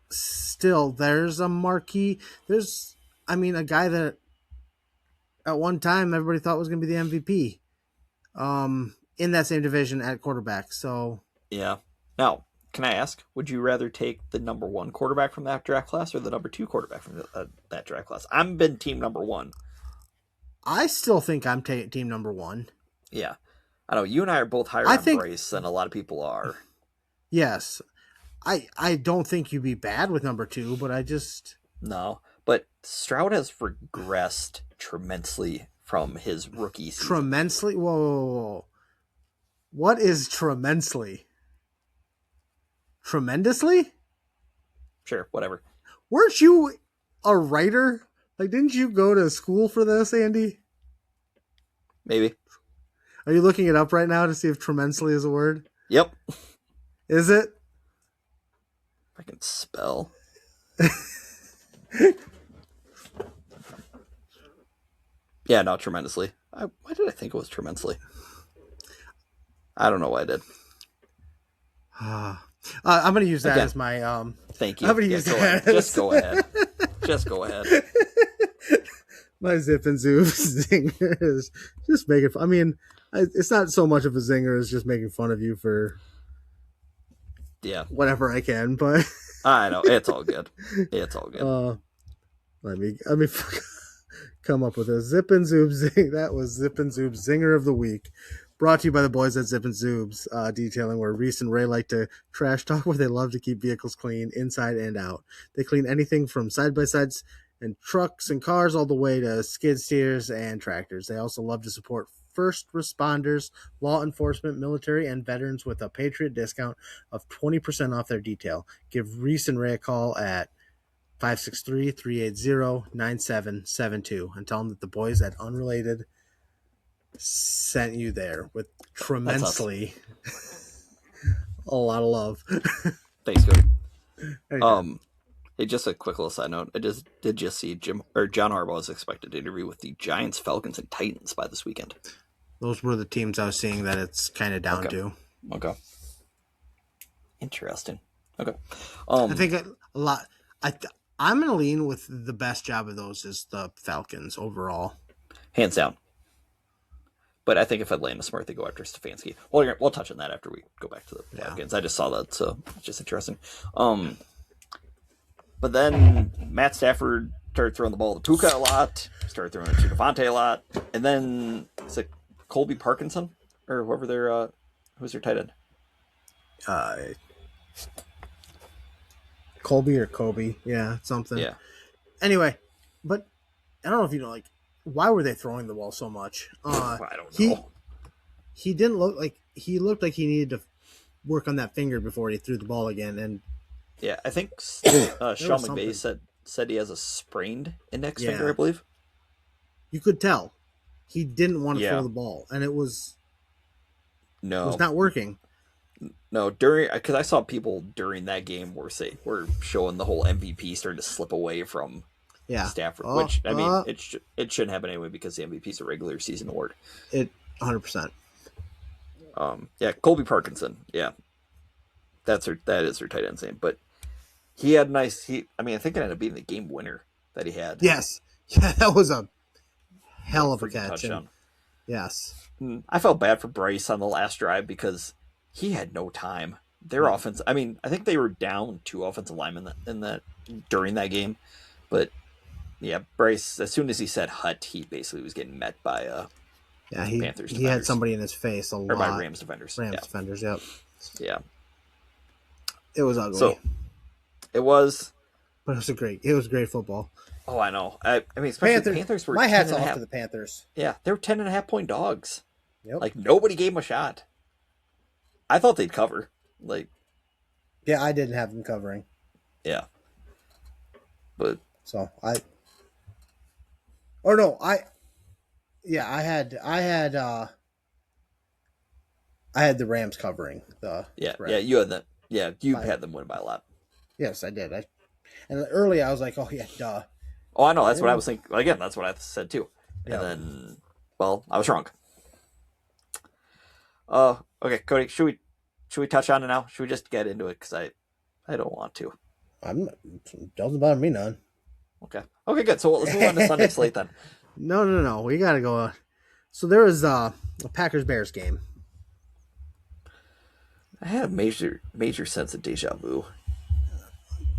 still, there's a marquee. There's, a guy that at one time everybody thought was going to be the MVP. In that same division at quarterback. So yeah. Now, can I ask? Would you rather take the number 1 quarterback from that draft class or the number 2 quarterback from that draft class? I'm been team number 1. I still think I'm team number 1. Yeah. I know you and I are both higher on Bryce than a lot of people are. Yes. I don't think you'd be bad with number 2, but I just... No. But Stroud has regressed tremendously from his rookie season. Tremendously? Whoa. What is tremendously? Tremendously? Sure, whatever. Weren't you a writer? Like, didn't you go to school for this, Andy? Maybe. Are you looking it up right now to see if tremendously is a word? Yep. Is it? I can spell. Yeah, no, tremendously. Why did I think it was tremendously? I don't know why I did. I'm going to use that as my... Thank you. I'm going to use that. Just go ahead. Just go ahead. My zip and zoom zinger is just making fun. I mean, it's not so much of a zinger as just making fun of you for whatever I can, but... I know. It's all good. It's all good. Let me come up with a Zip and Zoom zing. That was Zip and Zoom's Zinger of the Week. Brought to you by the boys at Zip and Zoobs, detailing where Reese and Ray like to trash talk, where they love to keep vehicles clean inside and out. They clean anything from side-by-sides and trucks and cars all the way to skid steers and tractors. They also love to support first responders, law enforcement, military, and veterans with a Patriot discount of 20% off their detail. Give Reese and Ray a call at 563-380-9772 and tell them that the boys at Unrelated sent you there with tremendously a lot of love. Thanks, Cody. Hey, just a quick little side note. I did see John Harbaugh is expected to interview with the Giants, Falcons, and Titans by this weekend. Those were the teams I was seeing that it's kind of down to. Okay. Interesting. Okay. I think a lot. I'm going to lean with the best job of those is the Falcons overall. Hands down. But I think if Atlanta Smart, they go after Stefanski. Well, we'll touch on that after we go back to the Falcons. I just saw that, so it's just interesting. But then Matt Stafford started throwing the ball to Puka a lot, started throwing it to Devontae a lot, and then is it Colby Parkinson or whoever who's their tight end? Colby or Kobe, something. Yeah. Anyway, but I don't know if you know, like, why were they throwing the ball so much? I don't know. He didn't look like he needed to work on that finger before he threw the ball again, and yeah, I think Sean McVay said he has a sprained index finger, I believe. You could tell he didn't want to throw the ball, and it was not working. No, because I saw people during that game were showing the whole MVP starting to slip away from Stafford, which I mean it shouldn't happen anyway because the MVP is a regular season award. 100%. Colby Parkinson, that is her tight end's name, but he had I think it ended up being the game winner that he had. Yes, that was a hell of a catch. Touchdown. Yes, I felt bad for Bryce on the last drive because he had no time. Their offense, I think they were down 2 offensive linemen during that game, but Bryce, as soon as he said hut, he basically was getting met by Panthers defenders. He had somebody in his face a lot. Or by Rams defenders. Defenders, yep. Yeah. It was ugly. So, it was. But it was great football. Oh, I know. Especially the Panthers were. My hat's off to the Panthers. Yeah, they were 10.5-point dogs. Yep. Like, nobody gave them a shot. I thought they'd cover. I didn't have them covering. Yeah. But. So, I had the Rams covering the spread. You had that. Yeah, you had them win by a lot. Yes, I did. And early I was like, oh yeah, duh. Oh, I know. That's what I was thinking. Again, that's what I said too. And then, well, I was wrong. Okay, Cody, should we touch on it now? Should we just get into it? Because I don't want to. Doesn't bother me none. Okay, good. So let's move on to Sunday slate then. No. We got to go. So there was a Packers-Bears game. I had a major sense of deja vu.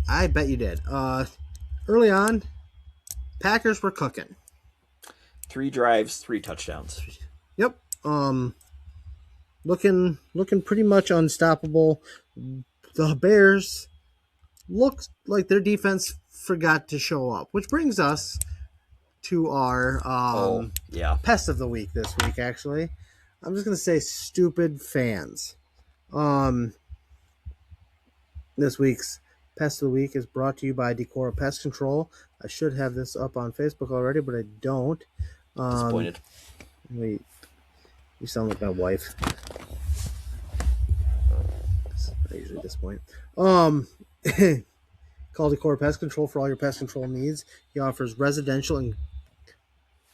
I bet you did. Early on, Packers were cooking. 3 drives, 3 touchdowns. Yep. Looking pretty much unstoppable. The Bears looked like their defense forgot to show up, which brings us to our Pest of the Week this week, actually. I'm just going to say stupid fans. This week's Pest of the Week is brought to you by Decora Pest Control. I should have this up on Facebook already, but I don't. Disappointed. You sound like my wife. I usually disappoint. Call Decora Pest Control for all your pest control needs. He offers residential and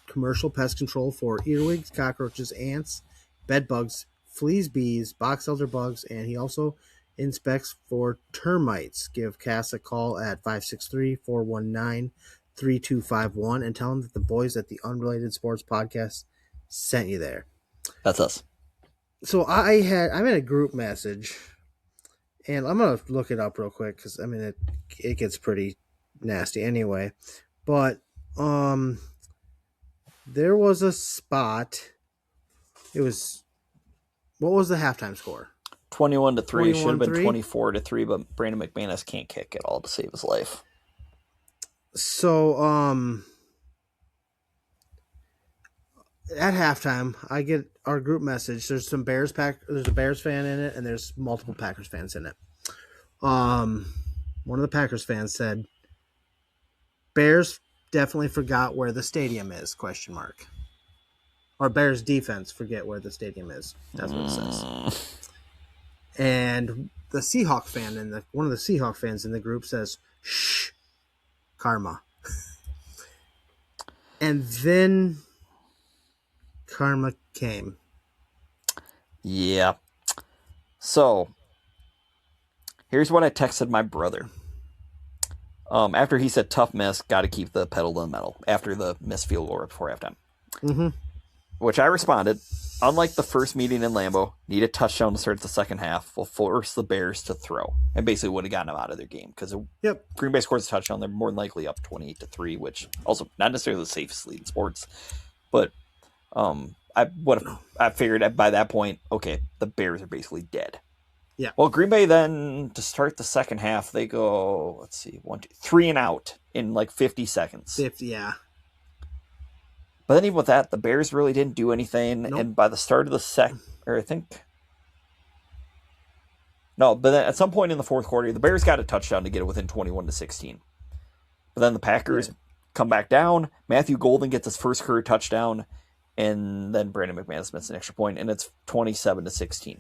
commercial pest control for earwigs, cockroaches, ants, bed bugs, fleas, bees, box elder bugs, and he also inspects for termites. Give Cass a call at 563-419-3251 and tell him that the boys at the Unrelated Sports Podcast sent you there. That's us. So I'm in a group message, and I'm gonna look it up real quick because it gets pretty nasty anyway. But there was a spot. What was the halftime score? 21-3. Should have been 24-3, but Brandon McManus can't kick at all to save his life. So, at halftime, I get our group message. There's there's a Bears fan in it, and there's multiple Packers fans in it. One of the Packers fans said, "Bears definitely forgot where the stadium is, ? Or Bears defense forget where the stadium is." That's what it says. And the Seahawk fan one of the Seahawk fans in the group says, "Shh, karma." And then karma came. Yeah. So, here's what I texted my brother. After he said tough miss, got to keep the pedal to the metal after the missed field goal before halftime. Mm-hmm. Which I responded, unlike the first meeting in Lambeau, need a touchdown to start the second half will force the Bears to throw. And basically would have gotten them out of their game. Because Green Bay scores a touchdown, they're more than likely up 28-3, which also not necessarily the safest lead in sports. But I figured by that point, okay, the Bears are basically dead. Yeah. Well, Green Bay then, to start the second half, they go, 3 and out in like 50 seconds. 50, yeah. But then even with that, the Bears really didn't do anything. Nope. And by the start of the but then at some point in the fourth quarter, the Bears got a touchdown to get it within 21-16. But then the Packers come back down. Matthew Golden gets his first career touchdown. And then Brandon McManus missed an extra point, and it's 27-16.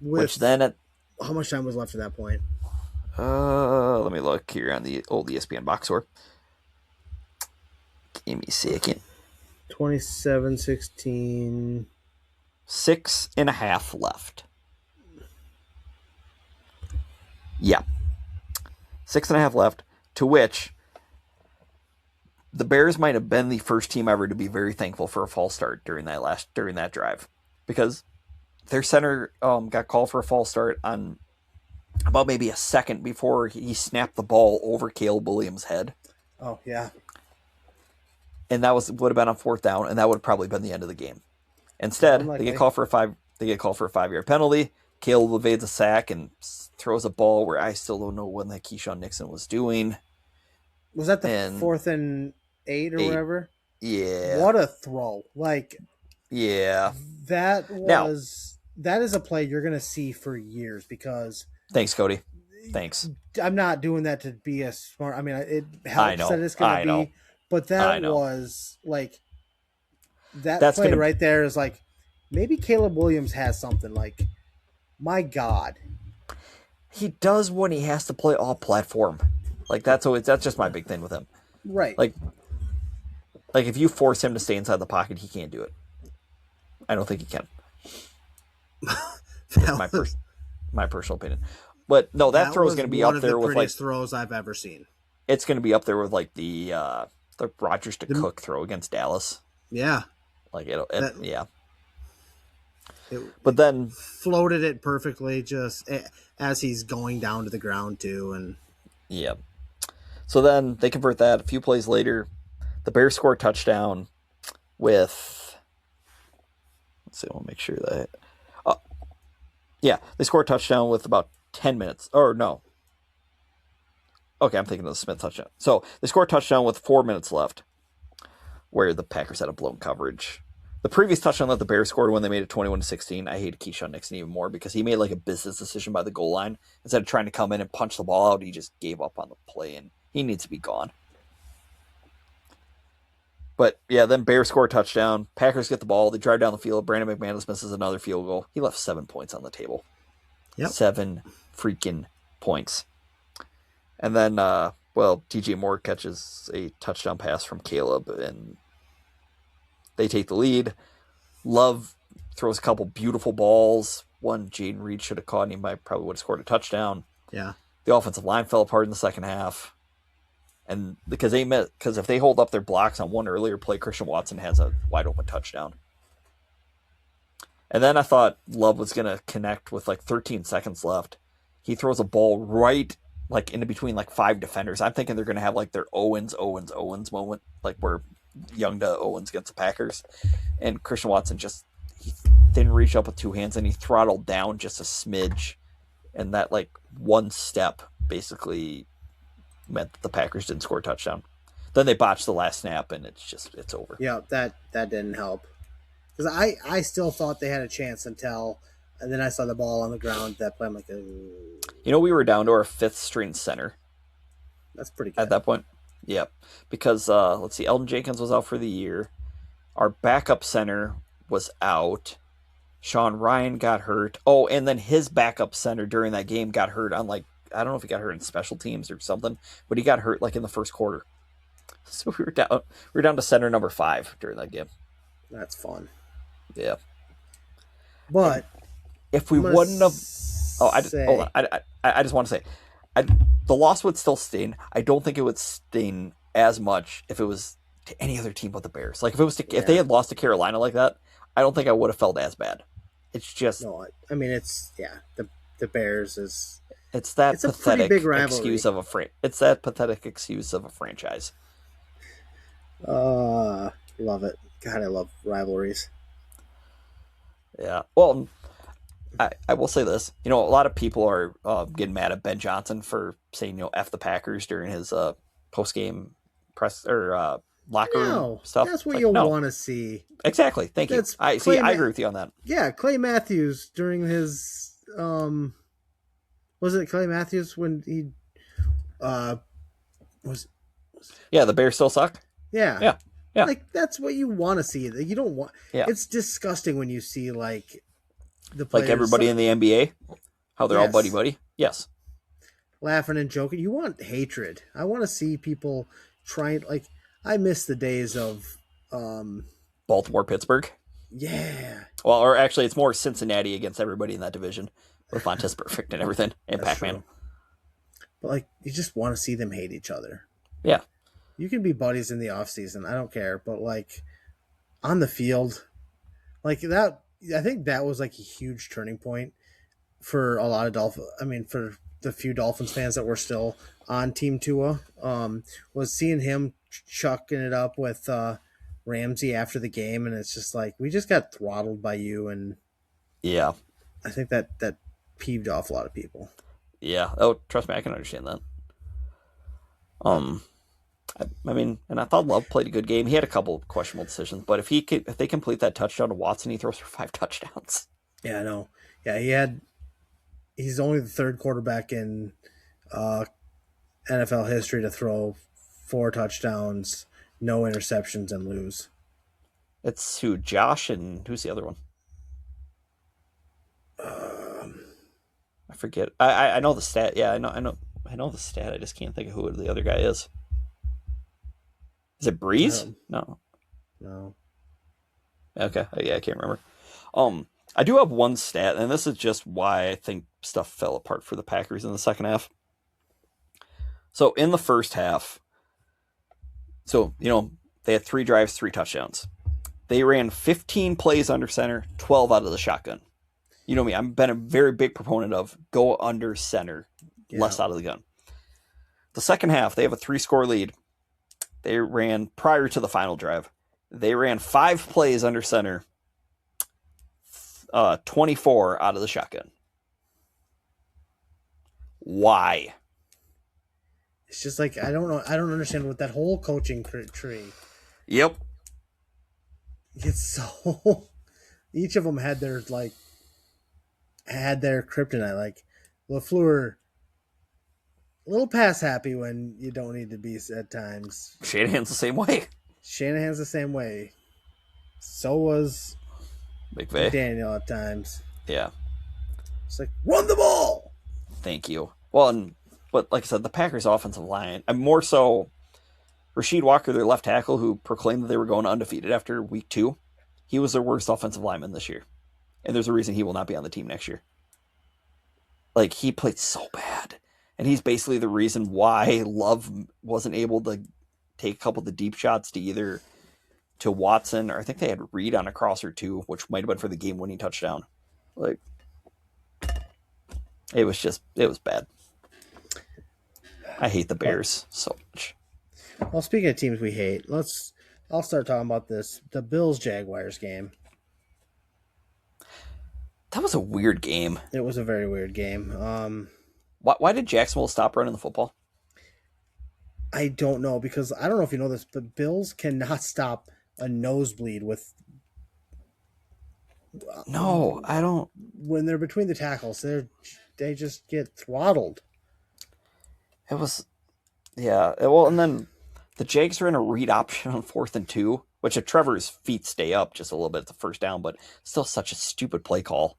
Which then how much time was left at that point? Let me look here on the old ESPN box score. Give me a second. 27-16. 6.5 left. Yeah. 6.5 left, to which the Bears might have been the first team ever to be very thankful for a false start during that drive. Because their center got called for a false start on about maybe a second before he snapped the ball over Caleb Williams' head. Oh, yeah. And that would have been on fourth down, and that would have probably been the end of the game. Instead, they get called for a 5-yard penalty. Caleb evades a sack and throws a ball where I still don't know what that Keyshawn Nixon was doing. Was that the 4th and 8 or whatever? Yeah. What a throw. Yeah. That is a play you're going to see for years because... Thanks, Cody. Thanks. I'm not doing that to be a smart... I mean, it helps that it's going to be... But that was, that's play right there is maybe Caleb Williams has something. My God. He does when he has to play all platform. That's just my big thing with him. Right. If you force him to stay inside the pocket, he can't do it. I don't think he can. That's my personal opinion. But no, that throw is going to be up there with one of the prettiest throws I've ever seen. It's going to be up there with the Rodgers to Cook throw against Dallas. Yeah. Yeah. But then floated it perfectly just as he's going down to the ground too. And yeah. So then they convert that. A few plays later, the Bears score a touchdown with, let's see, I want to make sure that, they score a touchdown with about 10 minutes. Or no. Okay, I'm thinking of the Smith touchdown. So they score a touchdown with 4 minutes left, where the Packers had a blown coverage. The previous touchdown that the Bears scored when they made it 21-16, I hated Keyshawn Nixon even more because he made like a business decision by the goal line. Instead of trying to come in and punch the ball out, he just gave up on the play, and he needs to be gone. But yeah, then Bears score a touchdown. Packers get the ball. They drive down the field. Brandon McManus misses another field goal. He left 7 points on the table. Yep. 7 freaking points. And then, DJ Moore catches a touchdown pass from Caleb, and they take the lead. Love throws a couple beautiful balls. One Jaden Reed should have caught, and he probably would have scored a touchdown. Yeah. The offensive line fell apart in the second half. And because if they hold up their blocks on one earlier play, Christian Watson has a wide open touchdown. And then I thought Love was going to connect with like 13 seconds left. He throws a ball right like in between like 5 defenders. I'm thinking they're going to have like their Owens moment, like where Young to Owens against the Packers. And Christian Watson he didn't reach up with 2 hands, and he throttled down just a smidge. And that like one step basically meant that the Packers didn't score a touchdown. Then they botched the last snap, and it's over. Yeah, that didn't help. Because I still thought they had a chance and then I saw the ball on the ground. That play, I'm like, we were down to our 5th string center. That's pretty good. At that point. Yep. Because, let's see, Eldon Jenkins was out for the year. Our backup center was out. Sean Ryan got hurt. Oh, and then his backup center during that game got hurt on like, I don't know if he got hurt in special teams or something, but he got hurt like in the first quarter. So we were down to center number 5 during that game. That's fun. Yeah. But if we wouldn't have, hold on. I just want to say, the loss would still sting. I don't think it would sting as much if it was to any other team but the Bears. Like if they had lost to Carolina like that, I don't think I would have felt as bad. It's just I mean the Bears is. It's that pathetic excuse of a It's that pathetic excuse of a franchise. Love it. God, I love rivalries. Yeah. Well, I will say this. A lot of people are getting mad at Ben Johnson for saying, F the Packers during his post-game press or locker room stuff. That's what you'll want to see. Exactly. Thank you. I agree with you on that. Yeah, Clay Matthews during his was it Clay Matthews when he was Yeah, the Bears still suck? Yeah. Like that's what you want to see. You don't want It's disgusting when you see like the players like everybody in the NBA, how they're all buddy. Yes. Laughing and joking. You want hatred. I want to see people trying I miss the days of Baltimore, Pittsburgh. Yeah. Well, or actually it's more Cincinnati against everybody in that division. With Fontes Perfect and everything, and That's Pac-Man. True. But you just want to see them hate each other. Yeah. You can be buddies in the off season. I don't care. But on the field, that, I think that was a huge turning point for a lot of for the few Dolphins fans that were still on Team Tua, was seeing him chucking it up with Ramsey after the game. And it's just we just got throttled by you. And yeah, I think that peeved off a lot of people. Yeah. Oh, trust me, I can understand that. And I thought Love played a good game. He had a couple of questionable decisions, but if they complete that touchdown to Watson, he throws for 5 touchdowns. Yeah, I know. Yeah, he's only the 3rd quarterback in NFL history to throw 4 touchdowns, no interceptions, and lose. It's Josh, and who's the other one? I forget. I know the stat. Yeah, I know the stat. I just can't think of who the other guy is. Is it Breeze? No. Okay. Yeah, I can't remember. I do have one stat, and this is just why I think stuff fell apart for the Packers in the second half. So in the first half, they had 3 drives, 3 touchdowns. They ran 15 plays under center, 12 out of the shotgun. You know me, I've been a very big proponent of go under center, less out of the gun. The second half, they have a 3-score lead. They ran, prior to the final drive, they ran 5 plays under center, 24 out of the shotgun. Why? It's just I don't know. I don't understand what that whole coaching tree. Yep. It's so each of them had their kryptonite. Like LaFleur, a little pass happy when you don't need to be at times. Shanahan's the same way. Shanahan's the same way. So was McVay. Daniel at times. Yeah. It's like, run the ball! Thank you. Well, but like I said, the Packers' offensive line, and more so Rasheed Walker, their left tackle, who proclaimed that they were going undefeated after week 2, he was their worst offensive lineman this year. And there's a reason he will not be on the team next year. Like, he played so bad. And he's basically the reason why Love wasn't able to take a couple of the deep shots to either to Watson, or I think they had Reed on a crosser too, which might have been for the game-winning touchdown. Like, it was bad. I hate the Bears so much. Well, speaking of teams we hate, I'll start talking about the Bills-Jaguars game. That was a weird game. It was a very weird game. Why did Jacksonville stop running the football? I don't know, because I don't know if you know this, but Bills cannot stop a nosebleed with. No, I don't. When they're between the tackles, they just get throttled. It was, yeah. Well, and then the Jags ran a read option on 4th and 2, which if Trevor's feet stay up just a little bit at the first down, but still such a stupid play call.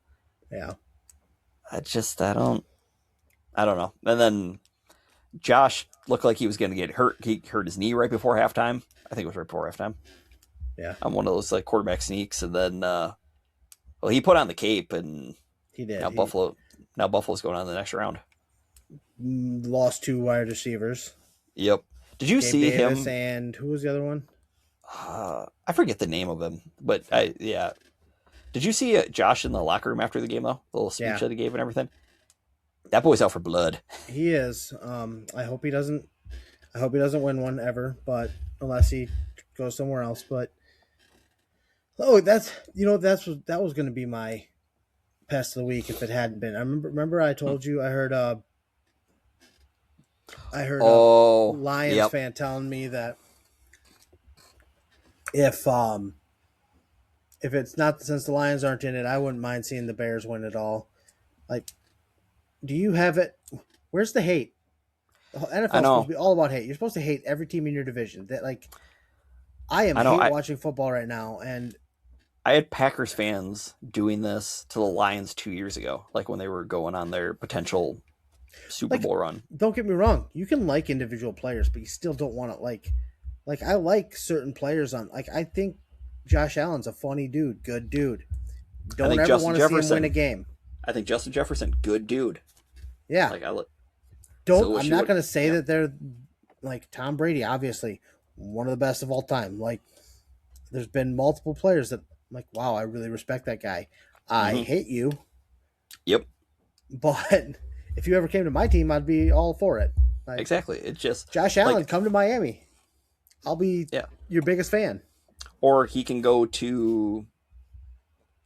Yeah. I don't know. And then Josh looked like he was going to get hurt. He hurt his knee right before halftime. I think it was right before halftime. Yeah. On one of those like quarterback sneaks. And then, he put on the cape, and he did. Now Buffalo's going on the next round. Lost 2 wide receivers. Yep. Did you see Davis him? And who was the other one? I forget the name of him, but yeah. Did you see Josh in the locker room after the game though? The little speech that he gave and everything. That boy's out for blood. He is. I hope he doesn't win one ever, but unless he goes somewhere else. But that was going to be my pest of the week if it hadn't been. I remember I told you I heard a Lions fan telling me that if it's not, since the Lions aren't in it, I wouldn't mind seeing the Bears win it all. Like, do you have it? Where's the hate? The NFL is supposed to be all about hate. You're supposed to hate every team in your division. That I am watching football right now, and I had Packers fans doing this to the Lions 2 years ago, like when they were going on their potential Super Bowl run. Don't get me wrong. You can like individual players, but you still don't want to like I like certain players on. Like, I think Josh Allen's a funny dude, good dude. Don't ever want to see him win a game. I think Justin Jefferson, good dude. Yeah. I'm not going to say that they're like Tom Brady, obviously one of the best of all time. Like, there's been multiple players that, like, wow, I really respect that guy. I hate you. Yep. But if you ever came to my team, I'd be all for it. Like, exactly. It's just Josh Allen, come to Miami. I'll be your biggest fan. Or he can go to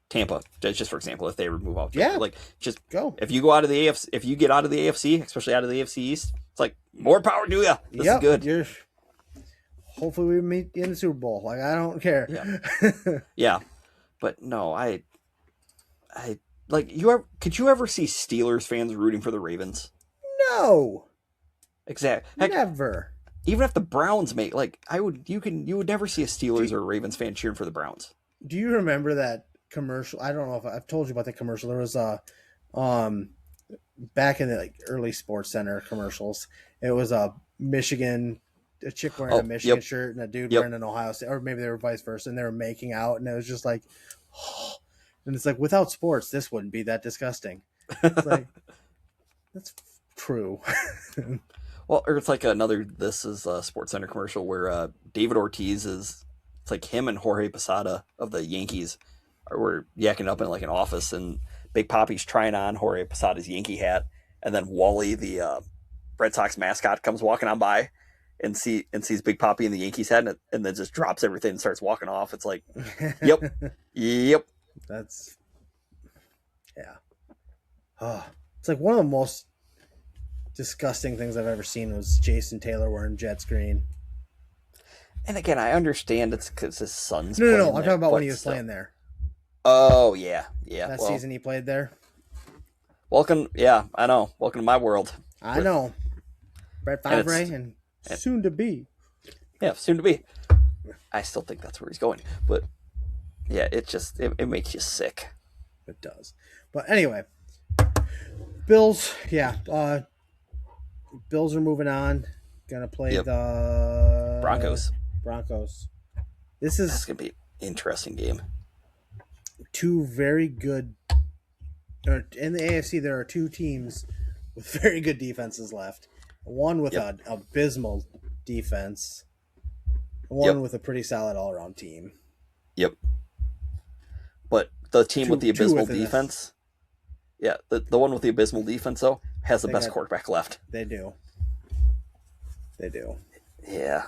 Tampa, just for example, if they ever move out. Yeah. Like, just go. If you go out of the AFC, if you get out of the AFC, especially out of the AFC East, it's like, more power to you. This is good. Hopefully we meet in the Super Bowl. Like, I don't care. Yeah. Yeah. But no, I like, could you ever see Steelers fans rooting for the Ravens? No. Exactly. Never. Even if the Browns make, like, you would never see a Steelers or a Ravens fan cheering for the Browns. Do you remember that commercial? I don't know if I've told you about the commercial. There was back in the early Sports Center commercials. It was a chick wearing a Michigan shirt and a dude wearing an Ohio State, or maybe they were vice versa, and they were making out, and it was just like, and it's like, without sports, this wouldn't be that disgusting. It's like, that's true. Well, or it's like this is a Sports Center commercial where David Ortiz it's like him and Jorge Posada of the Yankees were yakking up in like an office, and Big Papi's trying on Jorge Posada's Yankee hat, and then Wally, the Red Sox mascot, comes walking on by and sees Big Papi in the Yankees hat, and then just drops everything and starts walking off. It's like, yep. That's, yeah. Oh, it's like one of the most disgusting things I've ever seen was Jason Taylor wearing Jets green. And again, I understand it's because his son's No. playing I'm there, talking about but when he was still. playing there. Oh, yeah. That Well, season he played there. welcome. Yeah, I know. Welcome to my world. I know. Brett Favre and soon to be. Yeah, soon to be. I still think that's where he's going. But, yeah, it makes you sick. It does. But anyway, Bills, yeah. Bills are moving on. Gonna play the Broncos. That's gonna be an interesting game. Two very good. In the AFC, there are two teams with very good defenses left. One with an abysmal defense. One with a pretty solid all-around team. Yep. But the team with the abysmal defense, the one with the abysmal defense though has the best quarterback left. They do. Yeah.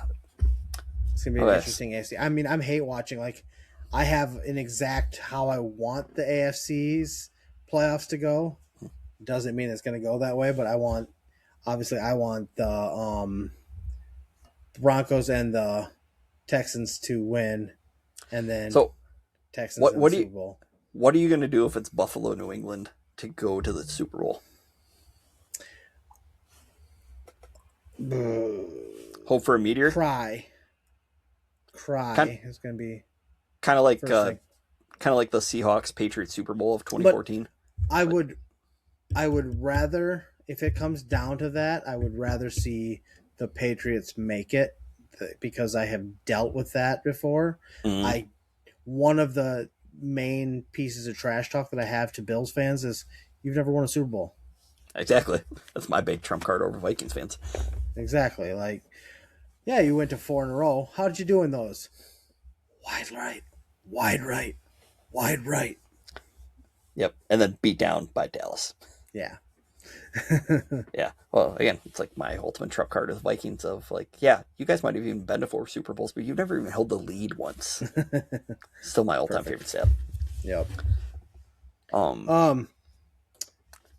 It's gonna be an interesting AFC. I mean, I'm hate watching. Like, I have an exact how I want the AFC's playoffs to go. Doesn't mean it's gonna go that way, but I want the Broncos and the Texans to win, and then Texans in the Super Bowl. What are you gonna do if it's Buffalo, New England to go to the Super Bowl? Hope for a meteor. Cry. It's gonna be kind of like the Seahawks Patriots Super Bowl of 2014. I would rather, if it comes down to that, I would rather see the Patriots make it, because I have dealt with that before. Mm-hmm. One of the main pieces of trash talk that I have to Bills fans is, you've never won a Super Bowl. Exactly. That's my big trump card over Vikings fans. Exactly. Like, yeah, you went to 4 in a row. How did you do in those? Wide right, wide right, wide right. Yep. And then beat down by Dallas. Yeah. Yeah. Well, again, it's like my ultimate trump card with Vikings of like, yeah, you guys might have even been to 4 Super Bowls, but you've never even held the lead once. Still my all-time favorite stat. Yep.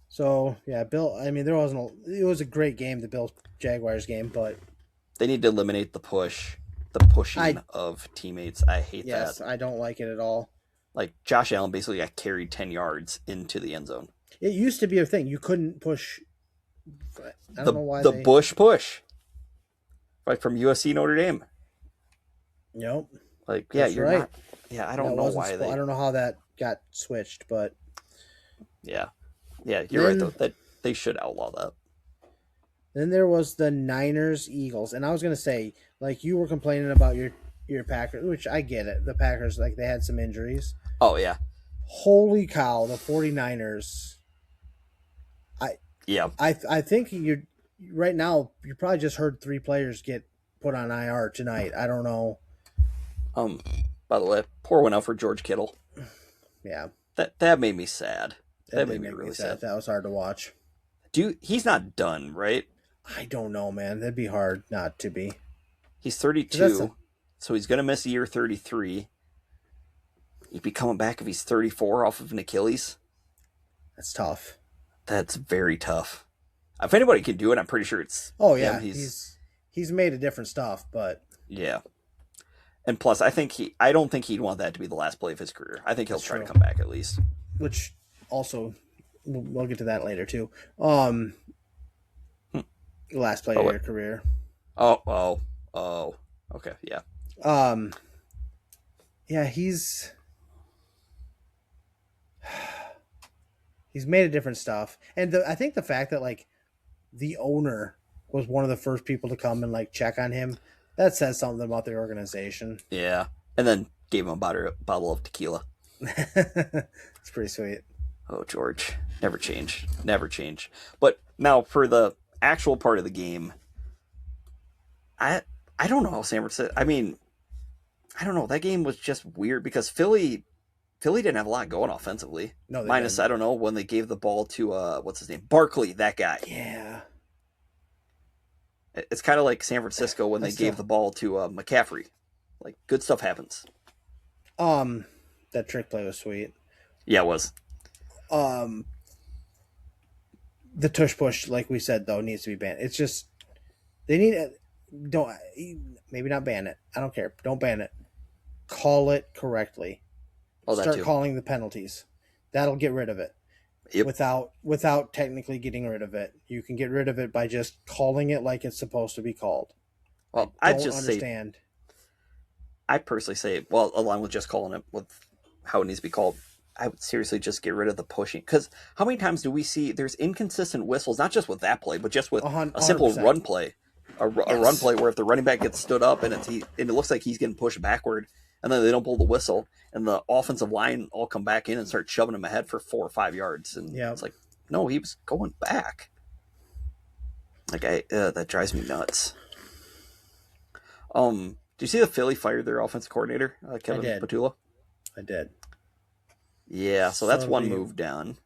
So yeah, Bill. I mean, it was a great game, the Bills Jaguars game, but they need to eliminate the pushing of teammates. I hate that. Yes, I don't like it at all. Like, Josh Allen basically got carried 10 yards into the end zone. It used to be a thing. You couldn't push. I don't know why the Bush push, right from USC Notre Dame. Yep. Like, yeah, That's you're right. not. Yeah, I don't know why I don't know how that got switched, but yeah, you're right though. That they should outlaw that. Then there was the Niners Eagles, and I was gonna say, like, you were complaining about your Packers, which I get it. The Packers, like, they had some injuries. Oh yeah. Holy cow, the 49ers. I think you right now you probably just heard 3 players get put on IR tonight. I don't know. By the way, pour one out for George Kittle. Yeah. That made me sad. That made me really sad. That was hard to watch. He's not done, right? I don't know, man. That'd be hard not to be. He's 32, so he's going to miss a year 33. He'd be coming back if he's 34 off of an Achilles. That's tough. That's very tough. If anybody can do it, I'm pretty sure it's him. He's made a different stuff, but yeah. And plus, I don't think he'd want that to be the last play of his career. I think he'll try to come back at least. Which also, we'll get to that later too. Last play of your career. Oh. Okay, yeah. Yeah, he's made a different stuff, and I think the fact that, like, the owner was one of the first people to come and, like, check on him, that says something about the organization. Yeah, and then gave him a bottle of tequila. It's pretty sweet. Oh, George, never change. But now for the actual part of the game, I don't know how San Francisco. I mean, I don't know. That game was just weird because Philly didn't have a lot going offensively. No, minus didn't. I don't know, when they gave the ball to what's his name, Barkley, that guy. Yeah. It's kind of like San Francisco when they gave the ball to McCaffrey. Like, good stuff happens. That trick play was sweet. Yeah, it was. The tush push, like we said, though, needs to be banned. It's just they need don't maybe not ban it. I don't care. Don't ban it. Call it correctly. Oh, that Start too. calling the penalties. That'll get rid of it. Yep. Without technically getting rid of it. You can get rid of it by just calling it like it's supposed to be called. Well, I personally say, well, along with just calling it with how it needs to be called, I would seriously just get rid of the pushing. Because how many times do we see there's inconsistent whistles, not just with that play, but just with a simple 100%. run play. A run play where if the running back gets stood up and it looks like he's getting pushed backward, and then they don't blow the whistle, and the offensive line all come back in and start shoving him ahead for 4 or 5 yards, and it's like, no, he was going back. Like that drives me nuts. Do you see the Philly fired their offensive coordinator, Kevin Patullo? I did. Yeah, so that's one move down.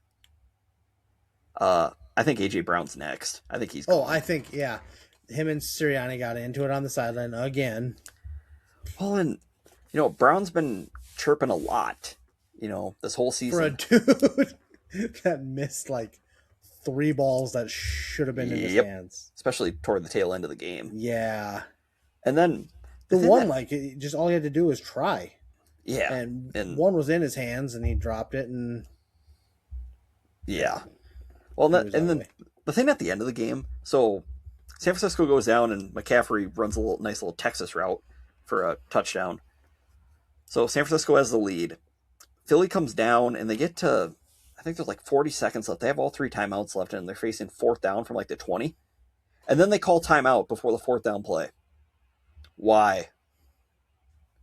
I think AJ Brown's next. I think he's gone. I think him and Sirianni got into it on the sideline again. Well, and Brown's been chirping a lot, this whole season. For a dude that missed like 3 balls that should have been in his hands. Especially toward the tail end of the game. Yeah. And then just all he had to do was try. Yeah. And one was in his hands and he dropped it and yeah. Well, and then the thing at the end of the game, so San Francisco goes down and McCaffrey runs a nice little Texas route for a touchdown. So San Francisco has the lead. Philly comes down and they get to, I think there's like 40 seconds left. They have all 3 timeouts left and they're facing 4th down from like the 20. And then they call timeout before the 4th down play. Why?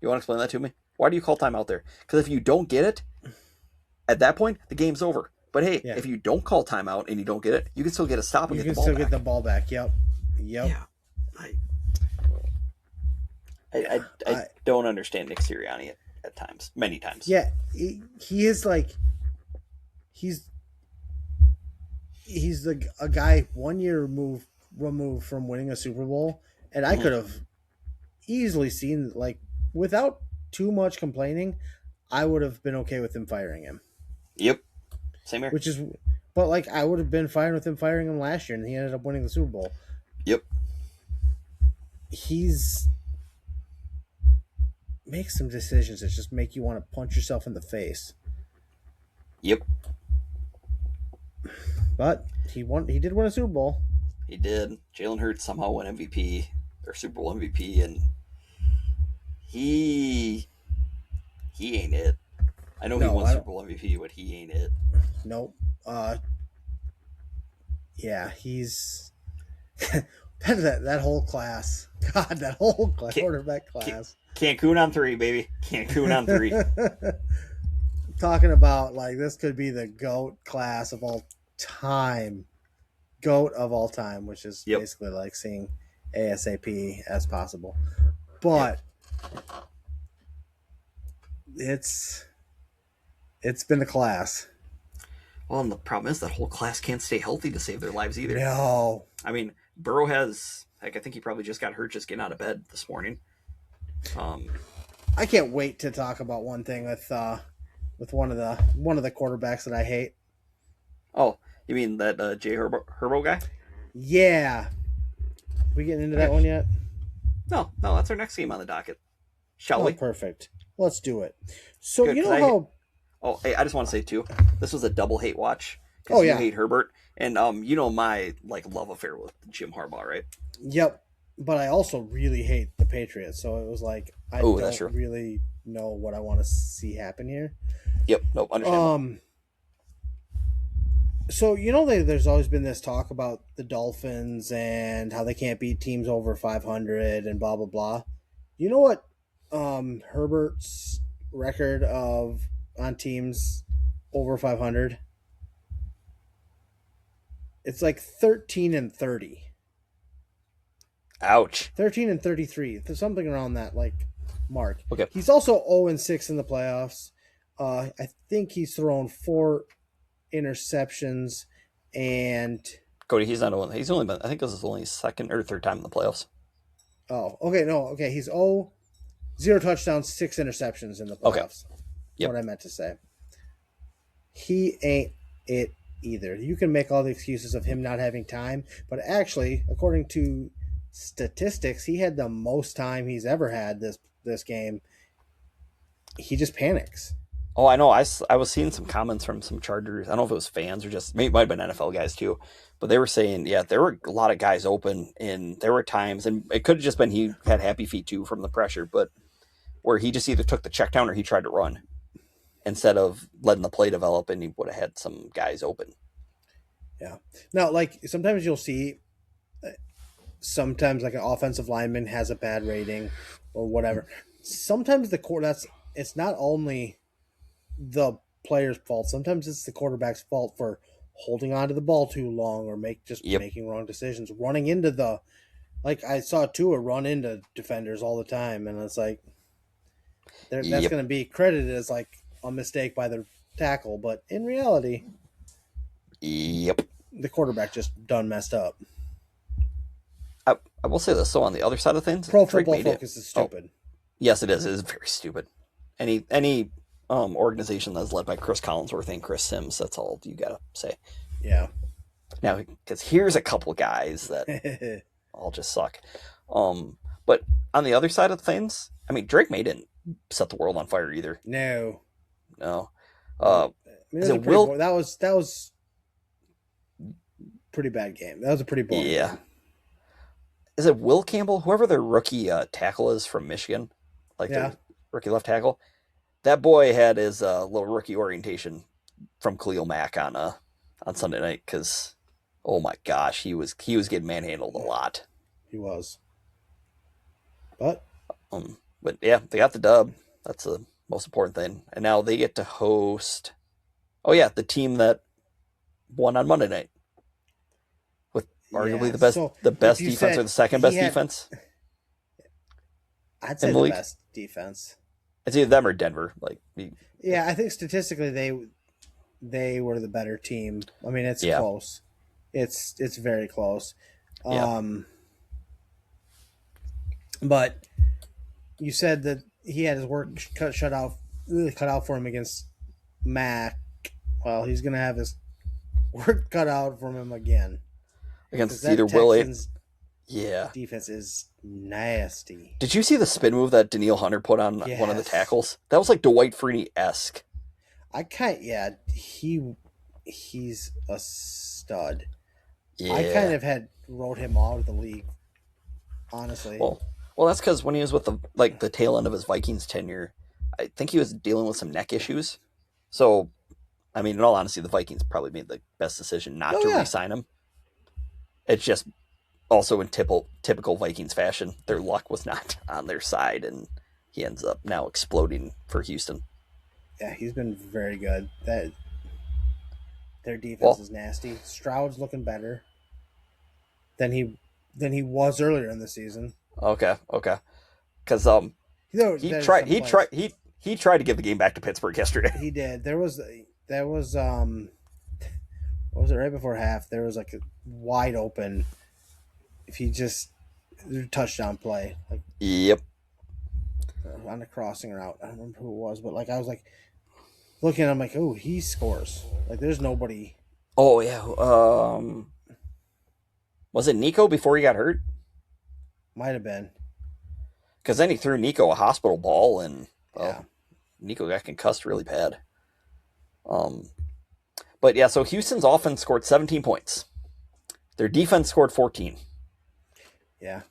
You want to explain that to me? Why do you call timeout there? Because if you don't get it, at that point, the game's over. But hey, if you don't call timeout and you don't get it, you can still get a stop and get the ball back. You can still get the ball back. Yep. Yeah. I don't understand Nick Sirianni at times. Many times. Yeah. He is like... He's a guy 1 year removed from winning a Super Bowl. And I could have easily seen, like, without too much complaining, I would have been okay with him firing him. Yep. Same here. But like, I would have been fine with him firing him last year, and he ended up winning the Super Bowl. Yep. He's makes some decisions that just make you want to punch yourself in the face. Yep. But he did win a Super Bowl. He did. Jalen Hurts somehow won MVP, or Super Bowl MVP, and he ain't it. I know he won Super Bowl MVP, but he ain't it. Nope. Yeah, he's that whole class. God, that whole quarterback class. Cancun on 3, baby. Cancun on 3. Talking about like this could be the GOAT class of all time. GOAT of all time, which is basically like seeing ASAP as possible. But it's been a class. Well, and the problem is that whole class can't stay healthy to save their lives either. No. I mean, Burrow has, I think he probably just got hurt just getting out of bed this morning. I can't wait to talk about one thing with one of the quarterbacks that I hate. Oh, you mean that Jay Herbo guy? Yeah. We getting into that one yet? No, that's our next game on the docket. Shall we? Perfect. Let's do it. So Good, you know how... Oh, hey, I just want to say too, this was a double hate watch. Oh yeah, you hate Herbert, and my love affair with Jim Harbaugh, right? Yep, but I also really hate the Patriots, so it was like I don't really know what I want to see happen here. Yep, nope, understandable. So there's always been this talk about the Dolphins and how they can't beat teams over 500 and blah blah blah. You know what? Herbert's record on teams over 500. It's like 13-30. Ouch. 13-33. There's something around that mark. Okay. He's also 0-6 in the playoffs. I think he's thrown 4 interceptions and Cody, he's not one. He's only been, I think this is only his 2nd or 3rd time in the playoffs. Oh, okay, no, okay. He's 0 touchdowns, 6 interceptions in the playoffs. Okay. Yep. What I meant to say. He ain't it either. You can make all the excuses of him not having time, but actually, according to statistics, he had the most time he's ever had this game. He just panics. Oh, I know. I was seeing some comments from some Chargers. I don't know if it was fans or just, maybe it might have been NFL guys too, but they were saying, yeah, there were a lot of guys open, and there were times, and it could have just been he had happy feet too from the pressure, but where he just either took the check down or he tried to run instead of letting the play develop, and he would have had some guys open. Yeah. Now, like sometimes you'll see, sometimes like an offensive lineman has a bad rating or whatever. Sometimes it's not only the player's fault. Sometimes it's the quarterback's fault for holding on to the ball too long or making wrong decisions, running into like I saw Tua run into defenders all the time, and it's like that's going to be credited as like a mistake by the tackle, but in reality, the quarterback just done messed up. I will say this, so on the other side of things, Pro Football Focus is stupid. Oh, yes, it is. It is very stupid. Any organization that's led by Chris Collinsworth and Chris Sims, that's all you gotta say. Yeah. Now, because here's a couple guys that all just suck. But on the other side of things, I mean, Drake May didn't set the world on fire either. No. That was pretty bad game. That was a pretty boring game. Is it Will Campbell, whoever their rookie tackle is from Michigan, their rookie left tackle? That boy had his little rookie orientation from Khalil Mack on Sunday night, because oh my gosh, he was getting manhandled a lot. He was. But yeah, they got the dub. That's the most important thing. And now they get to host the team that won on Monday night. With arguably the best defense or the second best defense. I'd say the best defense. It's either them or Denver. I think statistically they were the better team. I mean, it's close. It's very close. But you said that he had his work cut out for him against Mac. Well, he's going to have his work cut out from him again. Against either Will. Defense is nasty. Did you see the spin move that Daniil Hunter put on one of the tackles? That was like Dwight Freeney-esque. He's a stud. Yeah. I kind of wrote him out of the league, honestly. Well, that's because when he was with the tail end of his Vikings tenure, I think he was dealing with some neck issues. So, I mean, in all honesty, the Vikings probably made the best decision not to re-sign him. It's just also in typical Vikings fashion, their luck was not on their side, and he ends up now exploding for Houston. Yeah, he's been very good. Their defense is nasty. Stroud's looking better than he was earlier in the season. Okay. Because he tried to give the game back to Pittsburgh yesterday. He did. There was what was it, right before half? There was like a wide open. If he just touchdown play, on the crossing route. I don't remember who it was, but I was looking at him oh, he scores. There's nobody. Oh yeah. Was it Nico before he got hurt? Might have been. Because then he threw Nico a hospital ball, and Nico got concussed really bad. But yeah, so Houston's offense scored 17 points. Their defense scored 14. Yeah.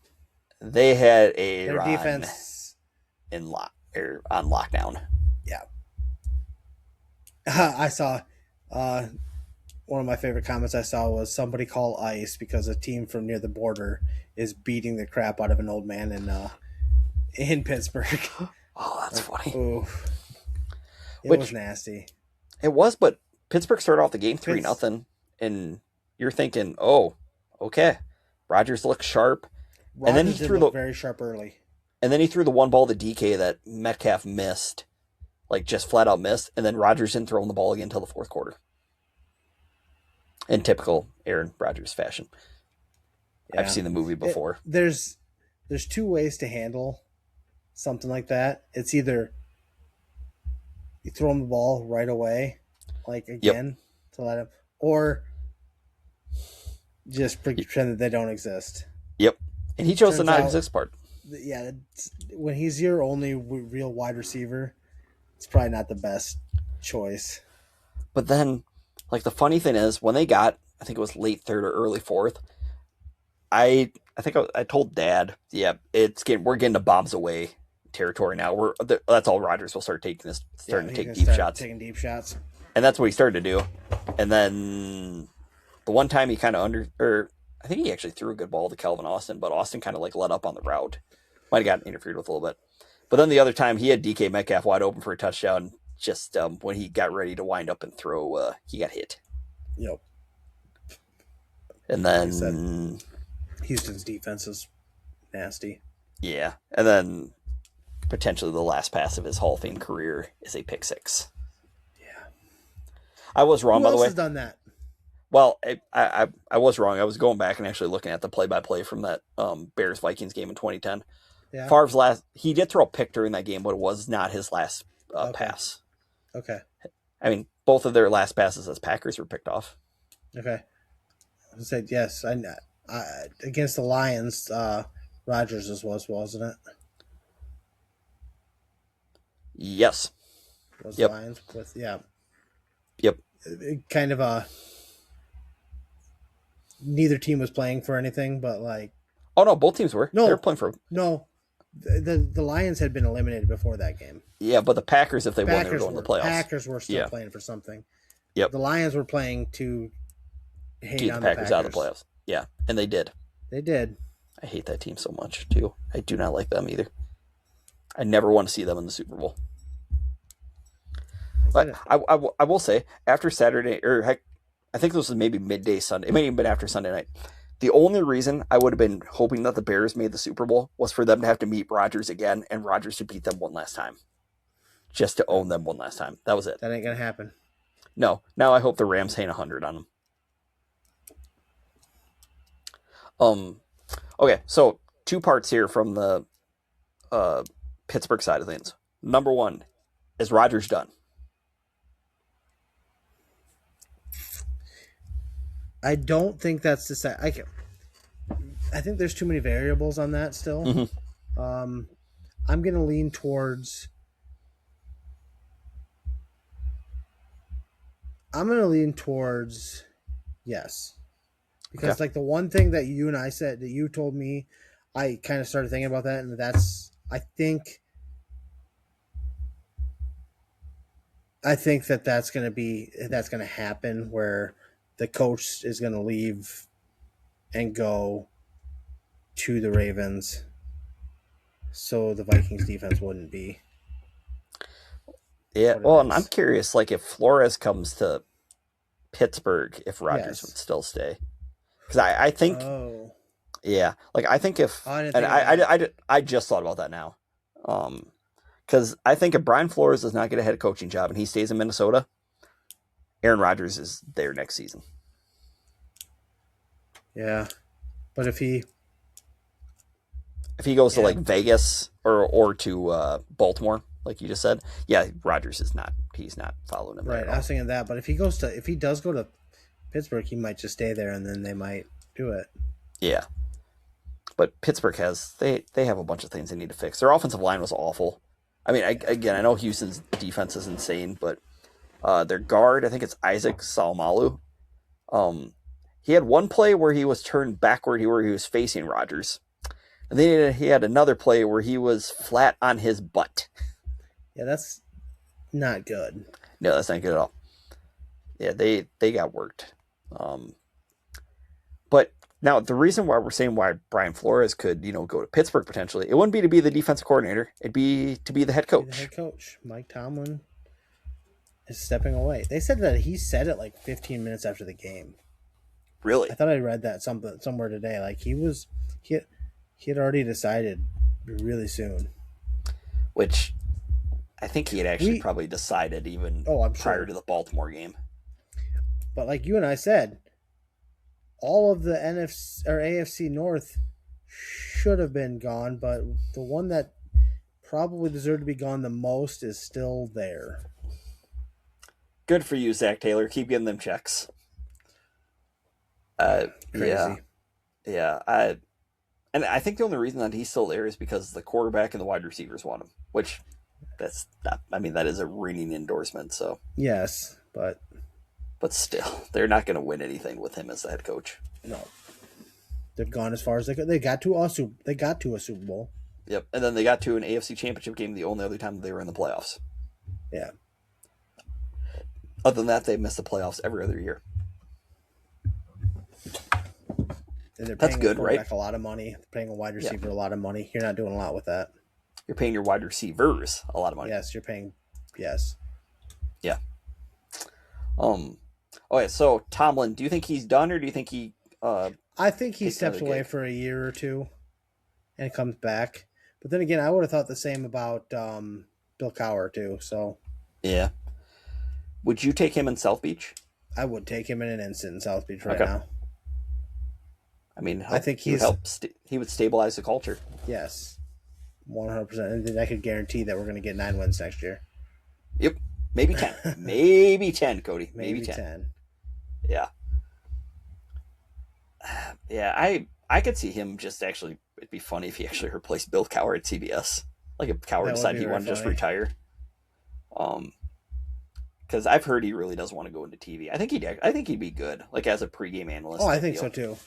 They had their defense on lockdown. Yeah. I saw one of my favorite comments I saw was somebody call ICE because a team from near the border is beating the crap out of an old man in Pittsburgh. Oh, that's funny. Oof. It was nasty. It was, but Pittsburgh started off the game 3-0, and you're thinking, oh, okay, Rodgers looks sharp. Rodgers and then he threw very sharp early. And then he threw the one ball to DK that Metcalf missed, just flat out missed, and then Rodgers didn't throw him the ball again until the fourth quarter. In typical Aaron Rodgers fashion. Yeah. I've seen the movie before. There's two ways to handle something like that. It's either you throw him the ball right away, again, to let him, or just pretend that they don't exist. Yep. And he chose the turns not out- exist part. Yeah, when he's your only real wide receiver, it's probably not the best choice. But then, like, the funny thing is, when they got, I think it was late third or early fourth, I think I told Dad, yeah, we're getting to bombs away territory now. That's all Rodgers will start taking this, starting to take deep shots. Taking deep shots. And that's what he started to do. And then the one time he kind of I think he actually threw a good ball to Calvin Austin, but Austin kind of like let up on the route. Might have gotten interfered with a little bit. But then the other time he had DK Metcalf wide open for a touchdown. Just when he got ready to wind up and throw, he got hit. Yep. And then Houston's defense is nasty. Yeah. And then potentially the last pass of his Hall of Fame career is a pick six. Yeah. I was wrong, by the way. Who else has done that? Well, I was wrong. I was going back and actually looking at the play-by-play from that Bears-Vikings game in 2010. Yeah. Favre's he did throw a pick during that game, but it was not his last pass. Okay. I mean, both of their last passes as Packers were picked off. Okay. I said yes. I against the Lions, Rodgers wasn't it? Yes. Was Yep. the Lions with Yep. kind of neither team was playing for anything, but like Oh no, both teams were. No. They were playing for. no, the Lions had been eliminated before that game. Yeah, but the Packers, if they won, they were going to the playoffs. Packers were still playing for something. Yep. The Lions were playing to Keep the Packers out of the playoffs. Yeah, and they did. They did. I hate that team so much too. I do not like them either. I never want to see them in the Super Bowl. But I will say, after Saturday, or heck, I think this was maybe midday Sunday. It may have been after Sunday night. The only reason I would have been hoping that the Bears made the Super Bowl was for them to have to meet Rodgers again, and Rodgers to beat them one last time. Just to own them one last time. That was it. That ain't going to happen. No. Now I hope the Rams hang 100 on them. Okay, so 2 parts here from the Pittsburgh side of things. Number 1, is Rodgers done? I don't think that's I think there's too many variables on that still. Mm-hmm. I'm going to lean towards. Yes, because like the one thing that you and I said that you told me, I kind of started thinking about that, and I think that's going to happen where the coach is going to leave and go to the Ravens, so the Vikings defense wouldn't be. Yeah, well, and I'm curious, like, if Flores comes to Pittsburgh, if Rodgers would still stay. Because I think, yeah, like, I think if, I just thought about that now. Because I think if Brian Flores does not get a head coaching job and he stays in Minnesota, Aaron Rodgers is there next season. Yeah, but if he goes to like Vegas or to Baltimore, like you just said, yeah, Rodgers is not. He's not following him. Right, I was thinking that, but if he does go to Pittsburgh, he might just stay there, and then they might do it. Yeah, but Pittsburgh they have a bunch of things they need to fix. Their offensive line was awful. I mean, I know Houston's defense is insane, but their guard, I think it's Isaac Salmalu. He had one play where he was turned backward, where he was facing Rodgers. And then he had another play where he was flat on his butt. Yeah, that's not good. No, that's not good at all. Yeah, they got worked. But now the reason why we're saying why Brian Flores could, go to Pittsburgh potentially, it wouldn't be to be the defensive coordinator. It'd be to be the head coach. The head coach, Mike Tomlin, is stepping away. They said that he said it like 15 minutes after the game. Really? I thought I read that somewhere today. Like he had already decided really soon. Which I think he had actually probably decided even prior to the Baltimore game. But like you and I said, all of the NFC or AFC North should have been gone, but the one that probably deserved to be gone the most is still there. Good for you, Zach Taylor. Keep getting them checks. Crazy. Yeah. And I think the only reason that he's still there is because the quarterback and the wide receivers want him, which that's not, I mean, that is a ringing endorsement. So Yes, but still, they're not going to win anything with him as the head coach. no, they've gone as far as they could. They got to a Super Bowl. Yep. And then they got to an AFC Championship game the only other time they were in the playoffs. Yeah. Other than that, they missed the playoffs every other year. And they're That's paying good, right? a lot of money. They're paying a wide receiver a lot of money. You're not doing a lot with that. You're paying your wide receivers a lot of money. Yes, you're paying. Yes. Yeah. Okay, so Tomlin, do you think he's done, or do you think he? I think he steps away for a year or two, and comes back. But then again, I would have thought the same about Bill Cowher too. So. Yeah. Would you take him in South Beach? I would take him in an instant in South Beach right now. I mean, I think he would stabilize the culture. Yes, 100%. And then I could guarantee that we're going to get 9 wins next year. Yep, maybe 10, maybe 10, Cody, maybe 10. Yeah, yeah. I could see him just actually. It'd be funny if he actually replaced Bill Cowher at CBS. Like if Cowher decided he wanted to just retire. Because I've heard he really doesn't want to go into TV. I think he'd be good, like as a pregame analyst. Oh, I think so too.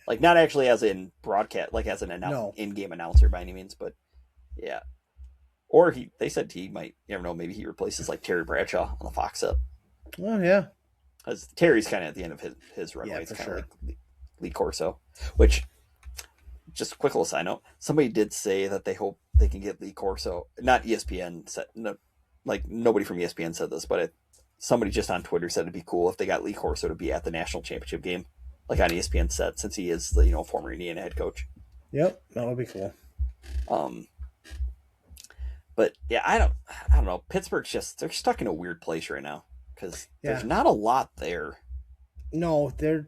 Like not actually as in broadcast, like as an in-game announcer by any means, but yeah. Or they said he might, you never know, maybe he replaces like Terry Bradshaw on the Fox set. Well, yeah. Because Terry's kind of at the end of his runway. Yeah, it's kind of like Lee Corso, which, just a quick little side note, somebody did say that they hope they can get Lee Corso, not ESPN, like nobody from ESPN said this, but somebody just on Twitter said it'd be cool if they got Lee Corso to be at the national championship game. Like on ESPN set, since he is the former Indiana head coach. Yep, that would be cool. But yeah, I don't know. Pittsburgh's they're stuck in a weird place right now because there's not a lot there. No, there's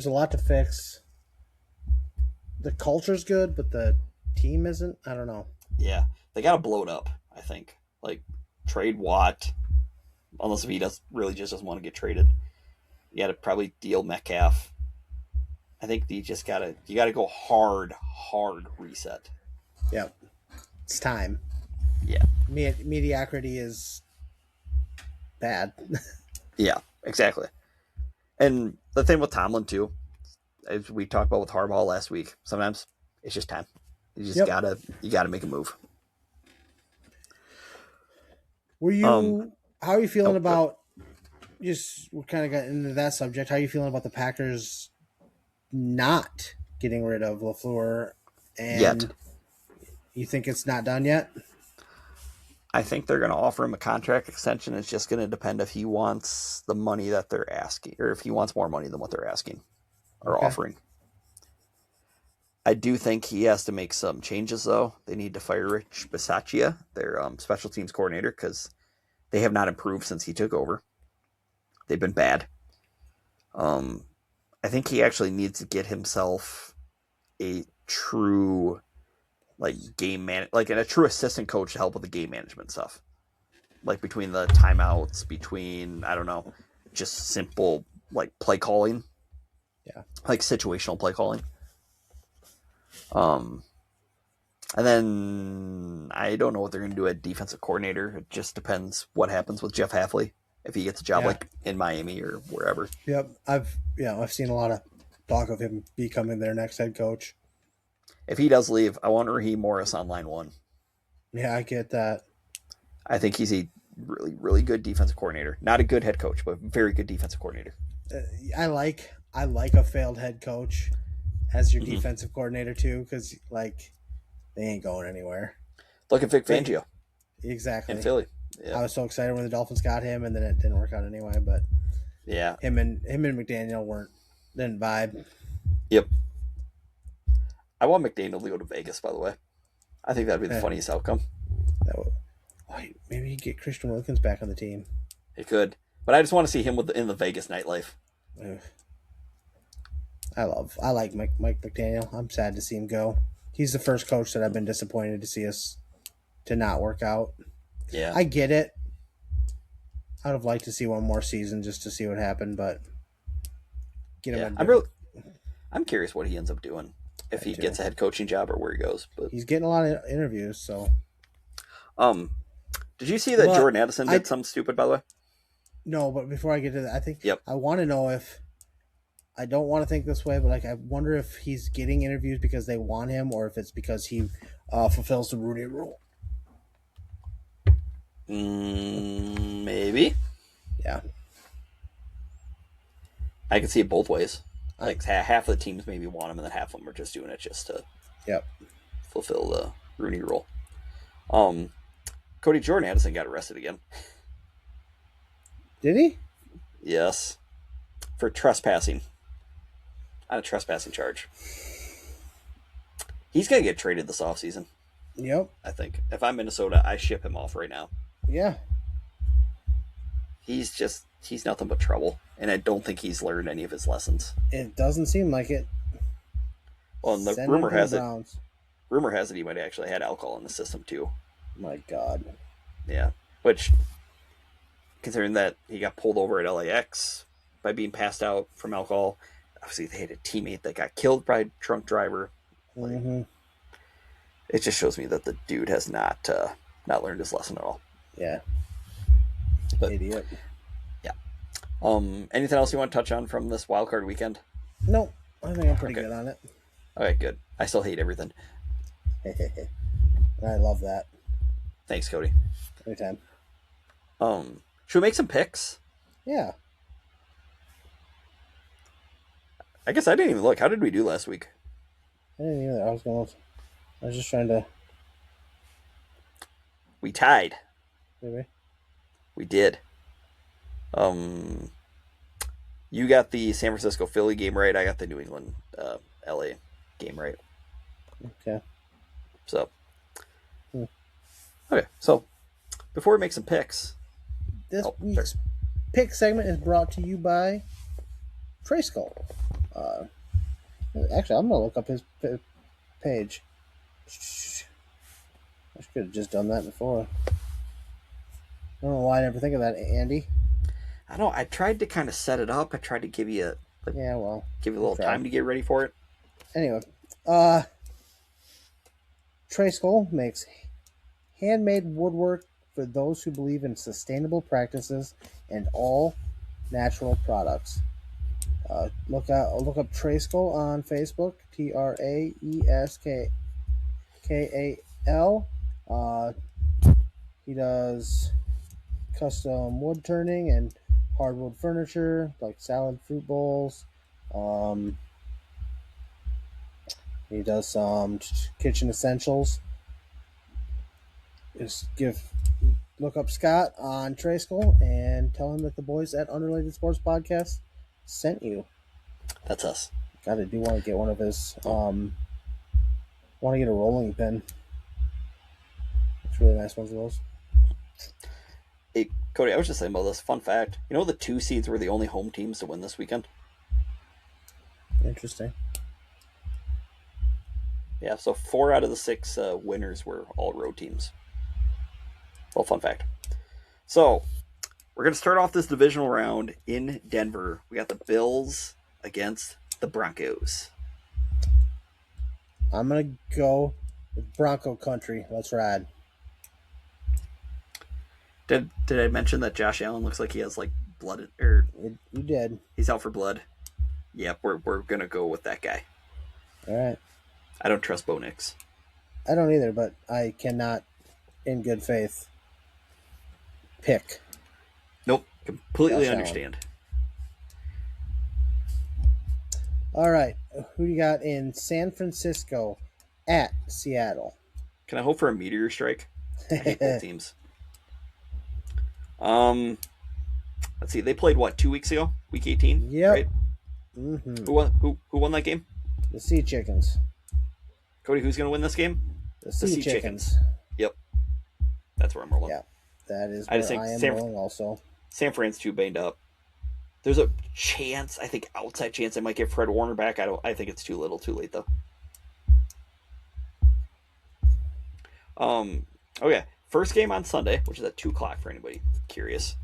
a lot to fix. The culture's good, but the team isn't. I don't know. Yeah, they got to blow it up. I think like trade Watt, unless if he doesn't want to get traded. You got to probably deal Metcalf. I think you got to go hard reset. Yep. It's time. Yeah. Mediocrity is bad. Yeah, exactly. And the thing with Tomlin too, as we talked about with Harbaugh last week, sometimes it's just time. You just gotta make a move. How are you feeling about we kind of got into that subject. How are you feeling about the Packers not getting rid of LaFleur? And yet. You think it's not done yet? I think they're going to offer him a contract extension. It's just going to depend if he wants the money that they're asking, or if he wants more money than what they're asking or offering. I do think he has to make some changes, though. They need to fire Rich Bisaccia, their special teams coordinator, because they have not improved since he took over. They've been bad. I think he actually needs to get himself a true a true assistant coach to help with the game management stuff. Like between the timeouts, between, I don't know, just simple like play calling. Yeah. Like situational play calling. And then I don't know what they're going to do at defensive coordinator. It just depends what happens with Jeff Hafley. If he gets a job like in Miami or wherever. Yep. I've seen a lot of talk of him becoming their next head coach. If he does leave, I want Raheem Morris on line one. Yeah, I get that. I think he's a really, really good defensive coordinator. Not a good head coach, but very good defensive coordinator. I like a failed head coach as your defensive coordinator too, because they ain't going anywhere. Look at Vic Fangio. Exactly. In Philly. Yeah. I was so excited when the Dolphins got him, and then it didn't work out anyway. But yeah, him and McDaniel didn't vibe. Yep. I want McDaniel to go to Vegas, by the way. I think that'd be the funniest outcome. Maybe he'd get Christian Wilkins back on the team. He could, but I just want to see him in the Vegas nightlife. I like Mike McDaniel. I'm sad to see him go. He's the first coach that I've been disappointed to see us to not work out. Yeah, I get it. I'd have liked to see one more season just to see what happened, but get him. I'm I'm curious what he ends up doing, if he too. gets a head coaching job or where he goes. But He's getting a lot of interviews, so. Did you see that Jordan Addison did something stupid, by the way? No, but before I get to that, I think Yep. I want to know if, I don't want to think this way, but like I wonder if he's getting interviews because they want him, or if it's because he fulfills the Rooney Rule. Maybe. Yeah. I can see it both ways. Like half of the teams maybe want him, and then half of them are just doing it just to fulfill the Rooney Rule. Cody, Jordan Addison got arrested again. Did he? Yes. For trespassing. On a trespassing charge. He's going to get traded this offseason. Yep. I think. If I'm Minnesota, I ship him off right now. Yeah. He's nothing but trouble. And I don't think he's learned any of his lessons. It doesn't seem like it. Well, and the rumor has it he might have actually had alcohol in the system too. My God. Yeah. Which, considering that he got pulled over at LAX by being passed out from alcohol, obviously they had a teammate that got killed by a drunk driver. Mm-hmm. It just shows me that the dude has not learned his lesson at all. Yeah. But, idiot. Yeah. Anything else you want to touch on from this wild card weekend? No, I think I'm pretty good on it. Okay, good. I still hate everything. I love that. Thanks, Cody. Anytime. Should we make some picks? Yeah. I guess I didn't even look. How did we do last week? I didn't either. I was just trying to. We tied. Did we? We did. You got the San Francisco Philly game right. I got the New England LA game right. Okay. So. Okay, so before we make some picks, this week's pick segment is brought to you by Trey Skull. Actually, I'm gonna look up his page. I should have just done that before. I don't know why I never think of that, Andy. I know. I tried to kind of set it up. I tried to give you give you a little time to get ready for it. Anyway, Trey Skull makes handmade woodwork for those who believe in sustainable practices and all natural products. Look up Trey Skull on Facebook. TraeskAL. He does custom wood turning and hardwood furniture like salad fruit bowls. He does some kitchen essentials. Look up Scott on Trey Skull and tell him that the boys at Unrelated Sports Podcast sent you. That's us. I do want to get one of his. Want to get a rolling pin. It's really nice ones of those. Hey, Cody, I was just saying about this. Fun fact. You know the 2 seeds were the only home teams to win this weekend? Interesting. Yeah, so 4 out of the 6 winners were all road teams. Well, fun fact. So, we're going to start off this divisional round in Denver. We got the Bills against the Broncos. I'm going to go with Bronco country. Let's ride. Did I mention that Josh Allen looks like he has like blood, or you did? He's out for blood. Yep, we're gonna go with that guy. All right. I don't trust Bo Nix. I don't either, but I cannot, in good faith, pick. Nope, completely Josh understand. All right, who you got in San Francisco at Seattle? Can I hope for a meteor strike? I hate both teams. Let's see. They played what 2 weeks ago? Week 18. Yep. Right? Mm-hmm. Who won that game? The Sea Chickens. Cody, who's going to win this game? The Sea Chickens. Yep. That's where I'm rolling. Yeah, that is I where I am rolling also. San Fran's too banged up. There's a chance, I think outside chance, they might get Fred Warner back. I think it's too little, too late though. Okay. First game on Sunday, which is at 2 o'clock for anybody curious.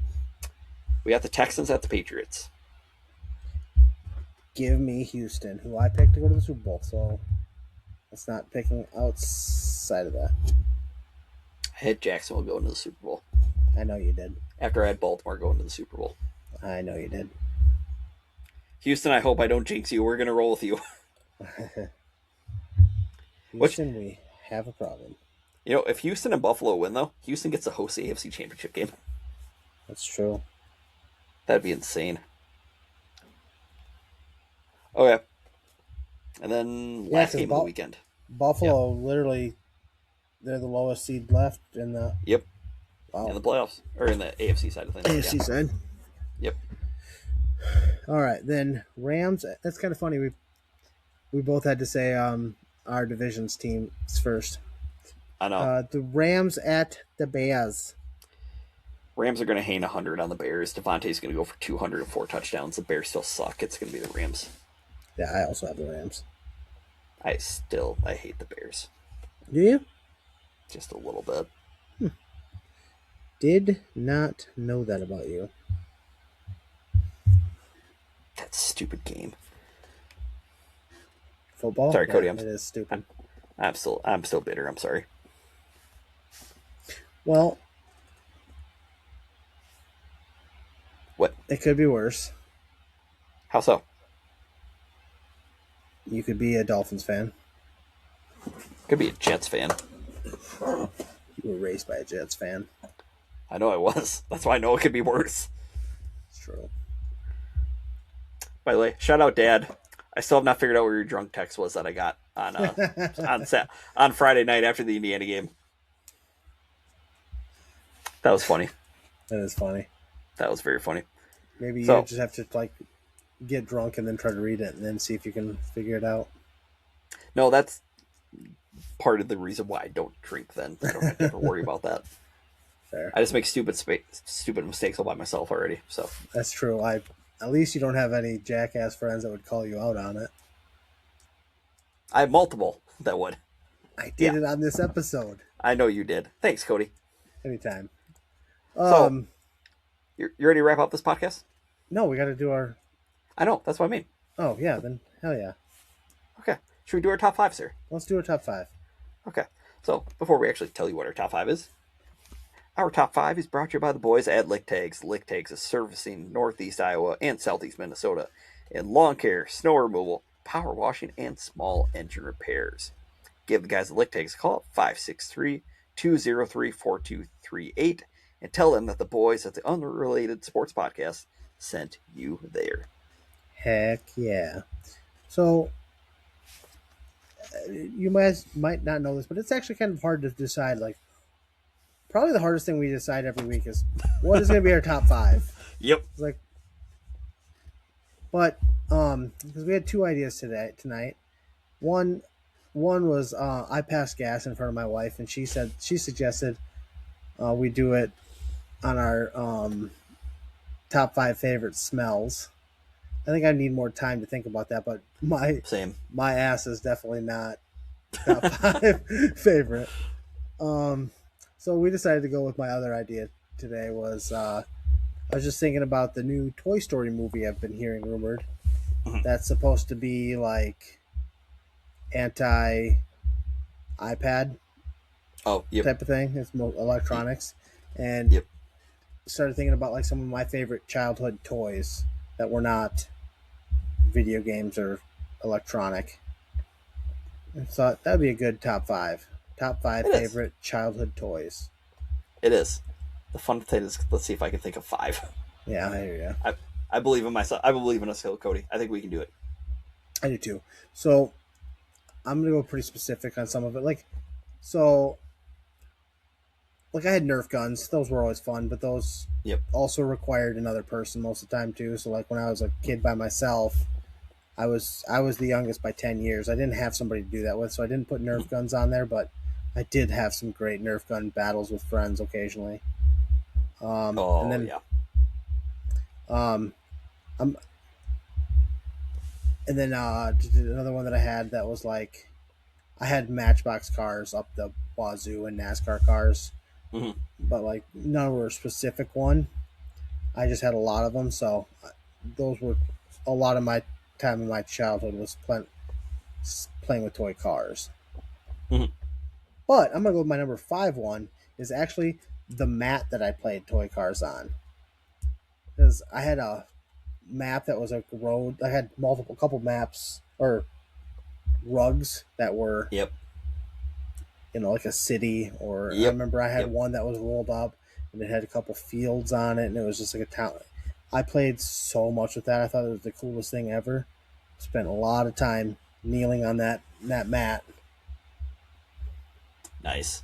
We got the Texans at the Patriots. Give me Houston, who I picked to go to the Super Bowl. So let's not picking outside of that. I had Jacksonville going to the Super Bowl. I know you did. After I had Baltimore going to the Super Bowl. I know you did. Houston, I hope I don't jinx you. We're going to roll with you. Houston, we have a problem. You know, if Houston and Buffalo win, though, Houston gets to host the AFC Championship game. That's true. That'd be insane. Okay. And then last game of the weekend. Buffalo, literally, they're the lowest seed left in the... Yep. Wow. In the playoffs. Or in the AFC side of things. AFC side. Yep. All right, then Rams. That's kind of funny. We both had to say our division's teams first. I know. The Rams at the Bears. Rams are going to hang 100 on the Bears. Devontae's going to go for 204 touchdowns. The Bears still suck. It's going to be the Rams. Yeah, I also have the Rams. I hate the Bears. Do you? Just a little bit. Did not know that about you. That stupid game. Football? Sorry, Cody. Yeah, it is stupid. I'm still bitter. I'm sorry. Well, what? It could be worse. How so? You could be a Dolphins fan. Could be a Jets fan. You were raised by a Jets fan. I know I was. That's why I know it could be worse. It's true. By the way, shout out, Dad. I still have not figured out where your drunk text was that I got on on Friday night after the Indiana game. That was funny. That is funny. That was very funny. Maybe you just have to get drunk and then try to read it and then see if you can figure it out. No, that's part of the reason why I don't drink then. I don't have to ever worry about that. Fair. I just make stupid mistakes all by myself already. So that's true. At least you don't have any jackass friends that would call you out on it. I have multiple that would. I did it on this episode. I know you did. Thanks, Cody. Anytime. So, you ready to wrap up this podcast? No, we got to do our... I know. That's what I mean. Oh, yeah. Then hell yeah. Okay. Should we do our top 5, sir? Let's do our top 5. Okay. So, before we actually tell you what our top 5 is, our top 5 is brought to you by the boys at Lick Tags. Lick Tags is servicing Northeast Iowa and Southeast Minnesota in lawn care, snow removal, power washing, and small engine repairs. Give the guys at Lick Tags a call at 563-203-4238 and tell them that the boys at the Unrelated Sports Podcast sent you there. Heck yeah. So, you might not know this, but it's actually kind of hard to decide. Probably the hardest thing we decide every week is what is going to be our top 5. Yep. But because we had 2 ideas tonight. One was I passed gas in front of my wife, and she suggested we do it on our top 5 favorite smells. I think I need more time to think about that, but my ass is definitely not top 5 favorite. So we decided to go with my other idea today. I was just thinking about the new Toy Story movie I've been hearing rumored. That's supposed to be like anti-iPad type of thing. It's more electronics. And started thinking about some of my favorite childhood toys that were not video games or electronic. I thought that'd be a good top 5. Top 5 favorite childhood toys. It is. The fun thing is, let's see if I can think of 5. Yeah, I hear you. I believe in myself. I believe in us, Cody. I think we can do it. I do too. So I'm gonna go pretty specific on some of it. I had Nerf guns. Those were always fun, but those also required another person most of the time too. So when I was a kid by myself, I was the youngest by 10 years. I didn't have somebody to do that with, so I didn't put Nerf guns on there, but I did have some great Nerf gun battles with friends occasionally. Another one that I had that was I had Matchbox cars up the wazoo and NASCAR cars, but none were a specific one. I just had a lot of them, so those were a lot of my time in my childhood was playing with toy cars. Mhm. But I'm gonna go with my number 5 one is actually the mat that I played toy cars on, because I had a map that was a road. I had couple maps or rugs that were Yep. like a city, or I Yep. remember I had Yep. one that was rolled up and it had a couple fields on it, and it was just like a town. I played so much with that. I thought it was the coolest thing ever. Spent a lot of time kneeling on that mat. Nice.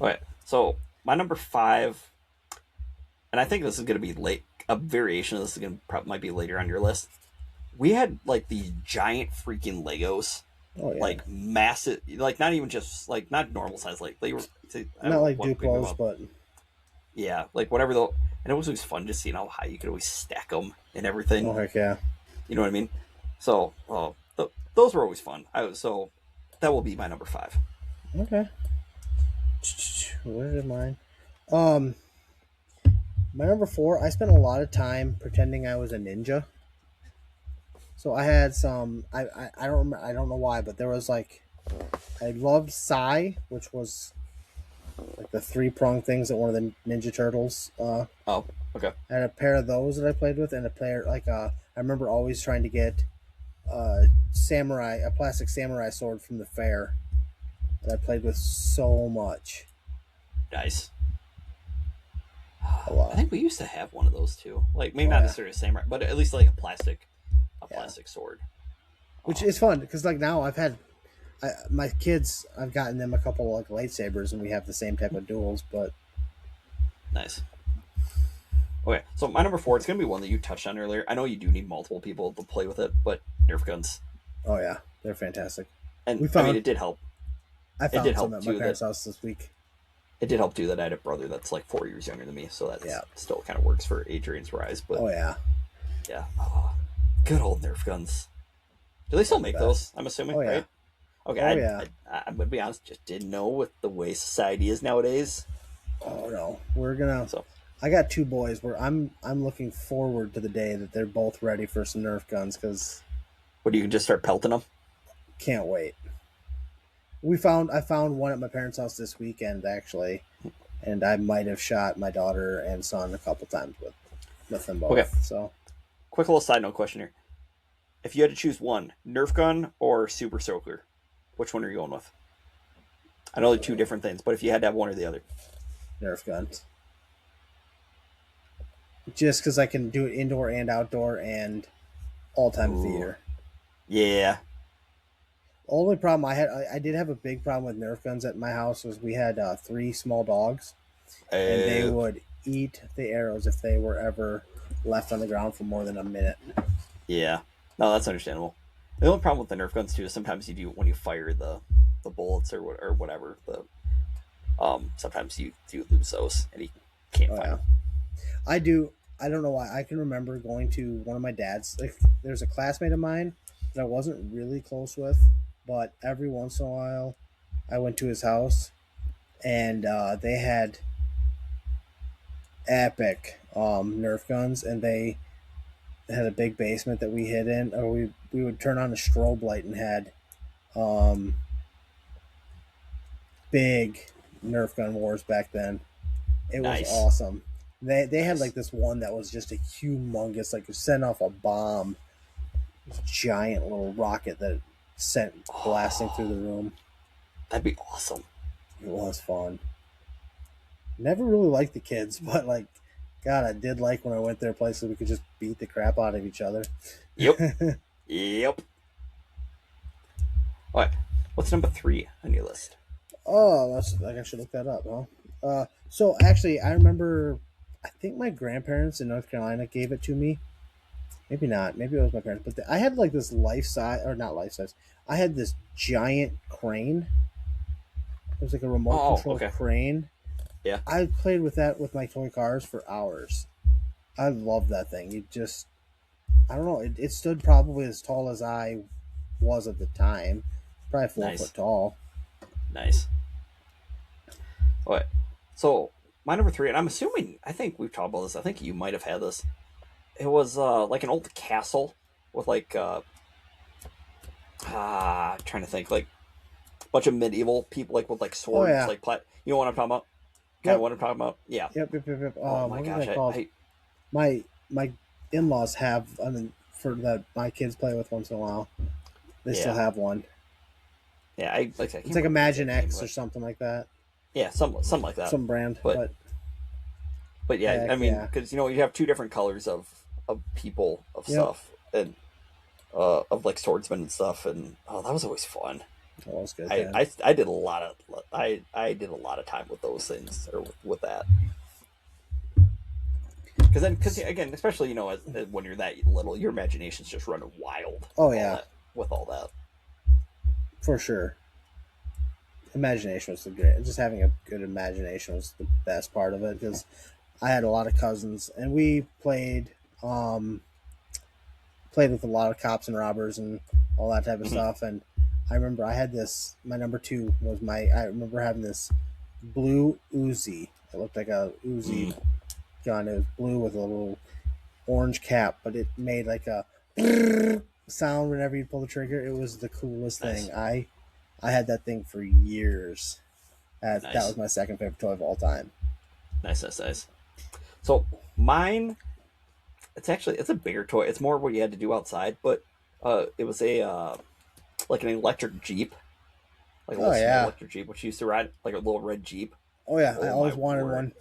Okay, so my number 5, and I think this is going to be late. A variation of this is going to might be later on your list. We had like these giant freaking Legos, Oh yeah, like massive, like not even just like not normal size, like they were not like Duplos, but yeah, like whatever though. And it was always fun just seeing how high you could always stack them and everything. oh heck yeah, You know what I mean? So those were always fun. So that will be my number 5. okay. Where did mine? My number 4. I spent a lot of time pretending I was a ninja. So I had some. I don't remember, I don't know why, but there was like I loved Sai, which was like the 3-prong things that one of the Ninja Turtles. Oh, okay. I had a pair of those that I played with, and a pair I remember always trying to get a plastic samurai sword from the fair that I played with so much. Nice. A lot. I think we used to have one of those too. Like maybe not necessarily samurai, but at least like a plastic sword. Which is fun because like now my kids, I've gotten them a couple like lightsabers, and we have the same type of duels. But nice. Okay, so my number 4, it's gonna be one that you touched on earlier. I know you do need multiple people to play with it, but Nerf guns. Oh yeah, they're fantastic. And I mean, it did help. I found some at my parents' house this week. It did help too that I had a brother that's like 4 years younger than me, so that still kind of works for Adrian's rise. But yeah, good old Nerf guns. Do they still make those? I'm assuming, right? Okay, I'm gonna be honest, just didn't know with the way society is nowadays. Oh no, we're gonna. So, I got 2 boys where I'm looking forward to the day that they're both ready for some Nerf guns, because. What, you can just start pelting them? Can't wait. I found one at my parents' house this weekend actually, and I might have shot my daughter and son a couple times with them both. Okay. So, quick little side note question here: if you had to choose one, Nerf gun or Super Soaker, which one are you going with? I know they're 2 different things, but if you had to have one or the other, Nerf guns. Just because I can do it indoor and outdoor and all time of the year. Yeah. Only problem I did have a big problem with Nerf guns at my house was we had 3 small dogs, and they would eat the arrows if they were ever left on the ground for more than a minute. Yeah, no, that's understandable. The only problem with the Nerf guns too is sometimes you do when you fire the bullets or whatever sometimes you do lose those and you can't find them. I do. I don't know why. I can remember going to one of my dad's. Like, there's a classmate of mine that I wasn't really close with, but every once in a while I went to his house, and they had epic Nerf guns, and they had a big basement that we hid in, or we would turn on a strobe light and had big Nerf gun wars back then. It was awesome. They had like this one that was just a humongous, like, sent off a bomb, this giant little rocket that sent blasting through the room. That'd be awesome. It was fun. Never really liked the kids, but like, God, I did like when I went their places we could just beat the crap out of each other. Yep. Yep. All right. What's number 3 on your list? Oh, that's like I should look that up, huh? So actually, I remember. I think my grandparents in North Carolina gave it to me. Maybe not. Maybe it was my parents. But I had like this life-size, or not life-size. I had this giant crane. It was like a remote control crane. Yeah. I played with that with my toy cars for hours. I loved that thing. I don't know. It stood probably as tall as I was at the time. Probably 4 foot tall. Nice. All right. So, my number 3, and I'm assuming, I think we've talked about this. I think you might have had this. It was like an old castle with like trying to think, like a bunch of medieval people like with like Oh swords, yeah. like you know what I'm talking about? Kind of Yep. what I'm talking about? Yeah. Yep. Oh my What was gosh, that called? I My in-laws have, I mean, for that my kids play with once in a while. They still yeah. have one. Yeah, I like I It's can't like remember the Imagine exact name X of or it. something like that. Yeah, some like that. Some brand, But but yeah, I heck mean, yeah. because you know you have two different colors of people of Yep. stuff and of like swordsmen and stuff, and oh, that was always fun. That was good I, then. I I did a lot of I did a lot of time with those things or with that because again, especially you know as when you're that little, your imagination's just running wild Oh yeah, with all that. for sure. Imagination was the great. Just having a good imagination was the best part of it because I had a lot of cousins and we um, played with a lot of cops and robbers and all that type of Mhm. stuff. And I remember I had this. My number two was I remember having this blue Uzi. It looked like a Uzi Mm, gun. It was blue with a little orange cap, but it made like a sound whenever you pull the trigger. It was the coolest nice, thing. I had that thing for years. That nice, was my second favorite toy of all time. nice. So mine, it's a bigger toy. It's more what you had to do outside, but it was a like an electric Jeep, like a Oh little small yeah, electric Jeep, which used to ride like a little red Jeep. oh yeah. I Oh my always wanted word! one.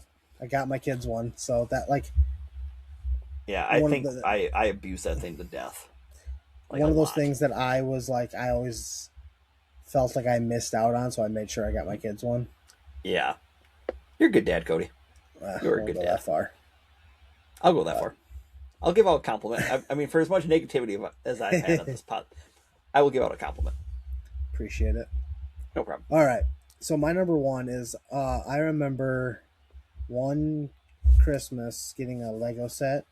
I got my kids one, so that like Yeah, I one of think the I abused that thing to death, like a one of those lot. things that I was like I always felt like I missed out on, so I made sure I got my kids one. Yeah, you're a good dad, Cody. I You're a won't good go that dad. far, I'll go that but far. I'll give out a compliment. I mean, for as much negativity as I've had on this pod, I will give out a compliment. appreciate it. No problem. All right, so my number one is I remember one Christmas getting a Lego set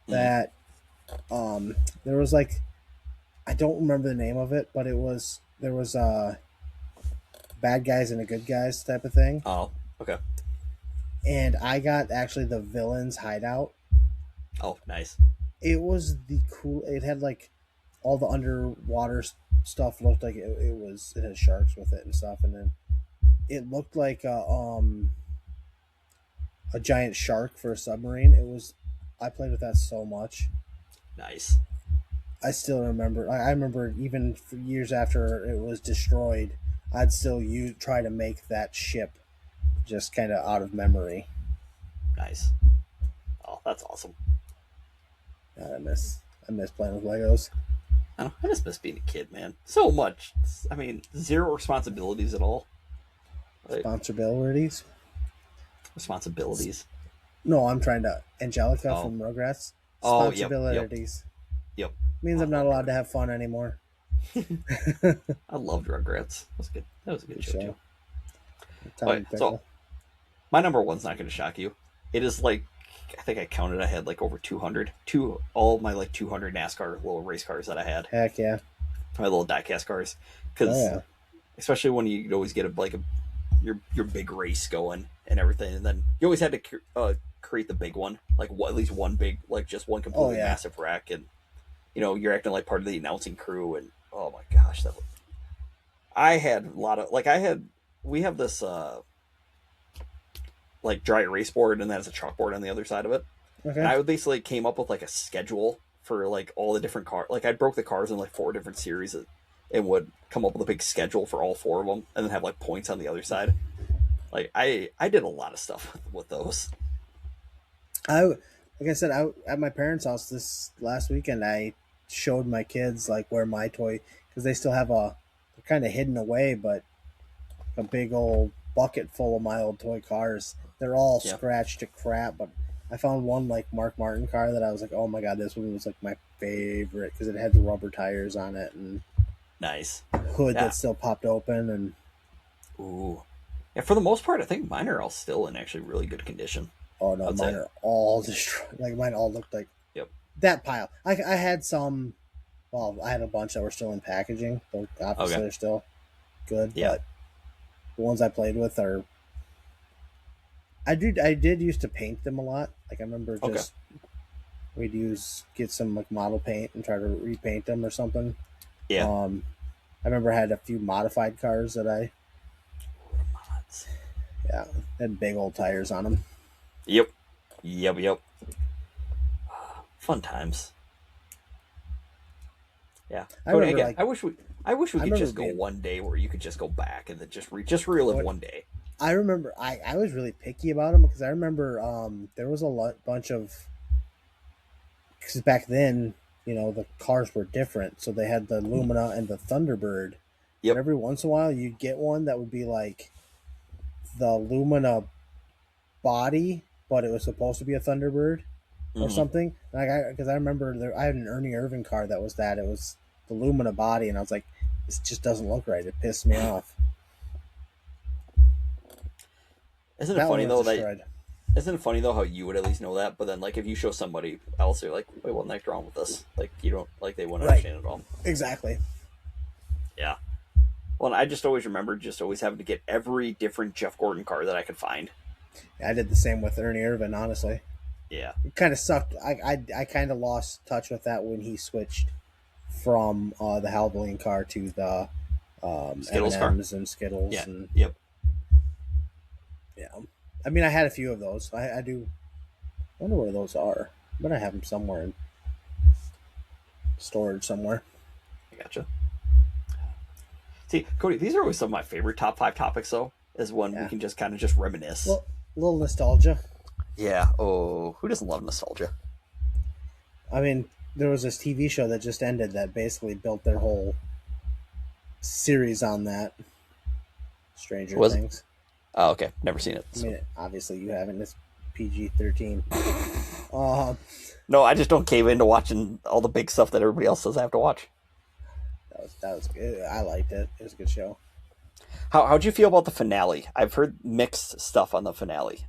Mm. that there was like I don't remember the name of it, but there was a bad guys and a good guys type of thing, Oh, okay. and I got actually the villain's hideout. Oh, nice. It was the cool. It had like all the underwater stuff looked like it had sharks with it and stuff, and then it looked like a giant shark for a submarine. It was. I played with that so much. Nice. I still remember. I remember even for years after it was destroyed, I'd still try to make that ship just kind of out of memory. Nice. Oh, that's awesome. God, I miss playing with Legos. I just miss being a kid, man. So much. I mean, zero responsibilities at all. Like, Responsibilities. responsibilities. No, I'm trying to Angelica Oh, from Rugrats. oh, yep, Responsibilities yep. means Oh, I I'm not loved allowed to Rugrats. have fun anymore. I loved Rugrats. That was good. That was a good For show too. sure. All Time right, so pickle. my number one's not going to shock you. It is like I think I counted. I had like over 200. All my like 200 NASCAR little race cars that I had. Heck yeah. My little diecast cars, Oh because yeah. especially when you always get your big race going and everything, and then you always had to create the big one, like at least one big, like just one Oh completely yeah. massive wreck, and you know you're acting like part of the announcing crew, and oh my gosh, I had a lot of we have this like dry erase board, and then has a chalkboard on the other side of it, and Okay. I would basically came up with like a schedule for like all the different cars. Like I broke the cars in like 4 different series, and would come up with a big schedule for all 4 of them, and then have like points on the other side. Like I did a lot of stuff with those. I like I said, I at my parents' house this last weekend. I showed my kids like where my toy because they still have they're kind of hidden away, but a big old bucket full of my old toy cars. They're all Yeah, scratched to crap, but I found one like Mark Martin car that I was like, oh my god, this one was like my favorite because it had the rubber tires on it and nice. hood Yeah. that still popped open and Ooh. Yeah. For the most part, I think mine are all still in actually really good condition. oh no, I'd mine say. are all destroyed. Like mine all looked like Yep. that pile. I had some. Well, I had a bunch that were still in packaging. So obviously Okay. they're still good, Yeah. but the ones I played with are. I did used to paint them a lot. Like I remember Okay. just we'd get some like model paint and try to repaint them or something. Yeah. I remember I had a few modified cars that had big old tires on them. Yep. Fun times. Yeah. I wish we could just go one day where you could just go back and then just relive one day. I remember I was really picky about them because I remember there was bunch of, because back then, the cars were different, so they had the Lumina and the Thunderbird. Yep. And every once in a while you'd get one that would be like the Lumina body, but it was supposed to be a Thunderbird or something. Because I remember I had an Ernie Irvin car that was that. It was the Lumina body, and I was like, this just doesn't look right. It pissed me off. Isn't it funny though how you would at least know that, but then like if you show somebody else, they're like, wait, what the heck's wrong with this? Like you don't, like they wouldn't understand it all. Exactly. Yeah. Well, and I just always remember always having to get every different Jeff Gordon car that I could find. I did the same with Ernie Irvin, honestly. Yeah. It kind of sucked. I kind of lost touch with that when he switched from the Halloween car to the Skittles M&Ms car. And Skittles. Yeah. And, yep. Yeah. I mean, I had a few of those. I do. I wonder where those are. But I have them somewhere in storage somewhere. I gotcha. See, Cody, these are always some of my favorite top 5 topics, though, is when we can just kind of just reminisce. Well, a little nostalgia. Yeah. Oh, who doesn't love nostalgia? I mean, there was this TV show that just ended that basically built their whole series on that. Stranger Things. Oh, okay. Never seen it. So. I mean, obviously you haven't. It's PG-13. No, I just don't cave into watching all the big stuff that everybody else says I have to watch. That was good. I liked it. It was a good show. How'd you feel about the finale? I've heard mixed stuff on the finale.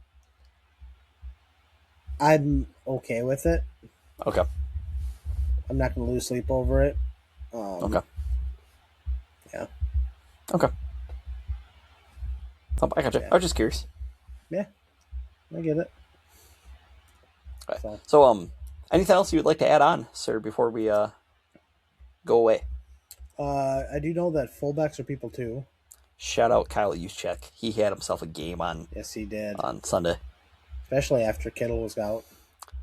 I'm okay with it. Okay. I'm not going to lose sleep over it. Okay. Yeah. Okay. Oh, I gotcha. Yeah. I was just curious. Yeah. I get it. Okay. So, anything else you would like to add on, sir, before we go away? I do know that fullbacks are people too. Shout out Kyle Juszczyk. He had himself a game on. Yes, he did. On Sunday. Especially after Kittle was out.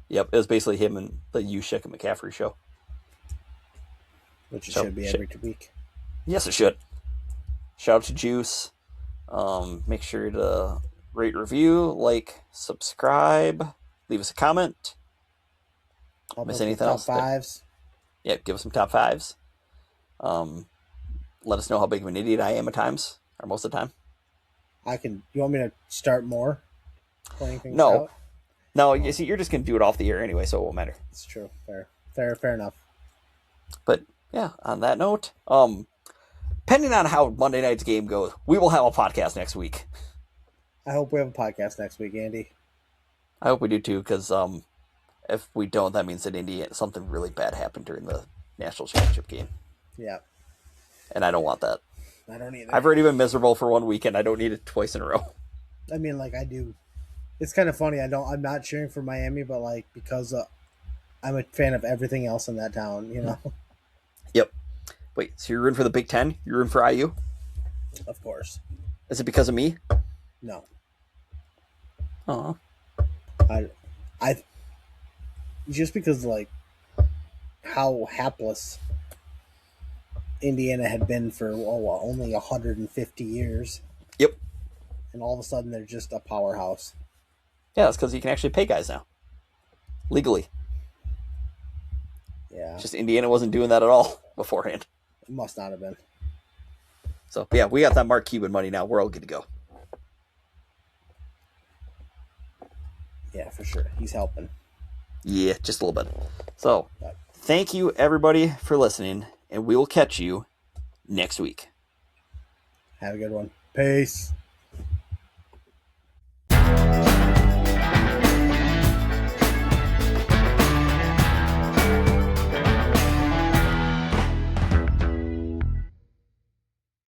Yep, it was basically him and the Juszczyk and McCaffrey show. Which it should be every week. Yes, it should. Shout out to Juice. Make sure to rate, review, like, subscribe, leave us a comment. Miss anything else? Top 5s. Yeah, give us some top 5s. Let us know how big of an idiot I am at times, or most of the time. You want me to start more? No. No, you see, you're just going to do it off the air anyway, so it won't matter. It's true. Fair enough. But, yeah, on that note, depending on how Monday night's game goes, we will have a podcast next week. I hope we have a podcast next week, Andy. I hope we do too, because if we don't, that means that something really bad happened during the national championship game. Yeah. And I don't want that. I don't either. I've already been miserable for one weekend. I don't need it twice in a row. I mean, like, I do. It's kind of funny. I'm not cheering for Miami, but like because I'm a fan of everything else in that town, you know. Yep. Wait, so you're rooting for the Big Ten? You're rooting for IU? Of course. Is it because of me? No. I just because like how hapless Indiana had been for only 150 years. Yep. And all of a sudden they're just a powerhouse. Yeah, that's because you can actually pay guys now. Legally. Yeah. Just Indiana wasn't doing that at all beforehand. It must not have been. So, yeah, we got that Mark Cuban money now. We're all good to go. Yeah, for sure. He's helping. Yeah, just a little bit. So, thank you, everybody, for listening, and we will catch you next week. Have a good one. Peace.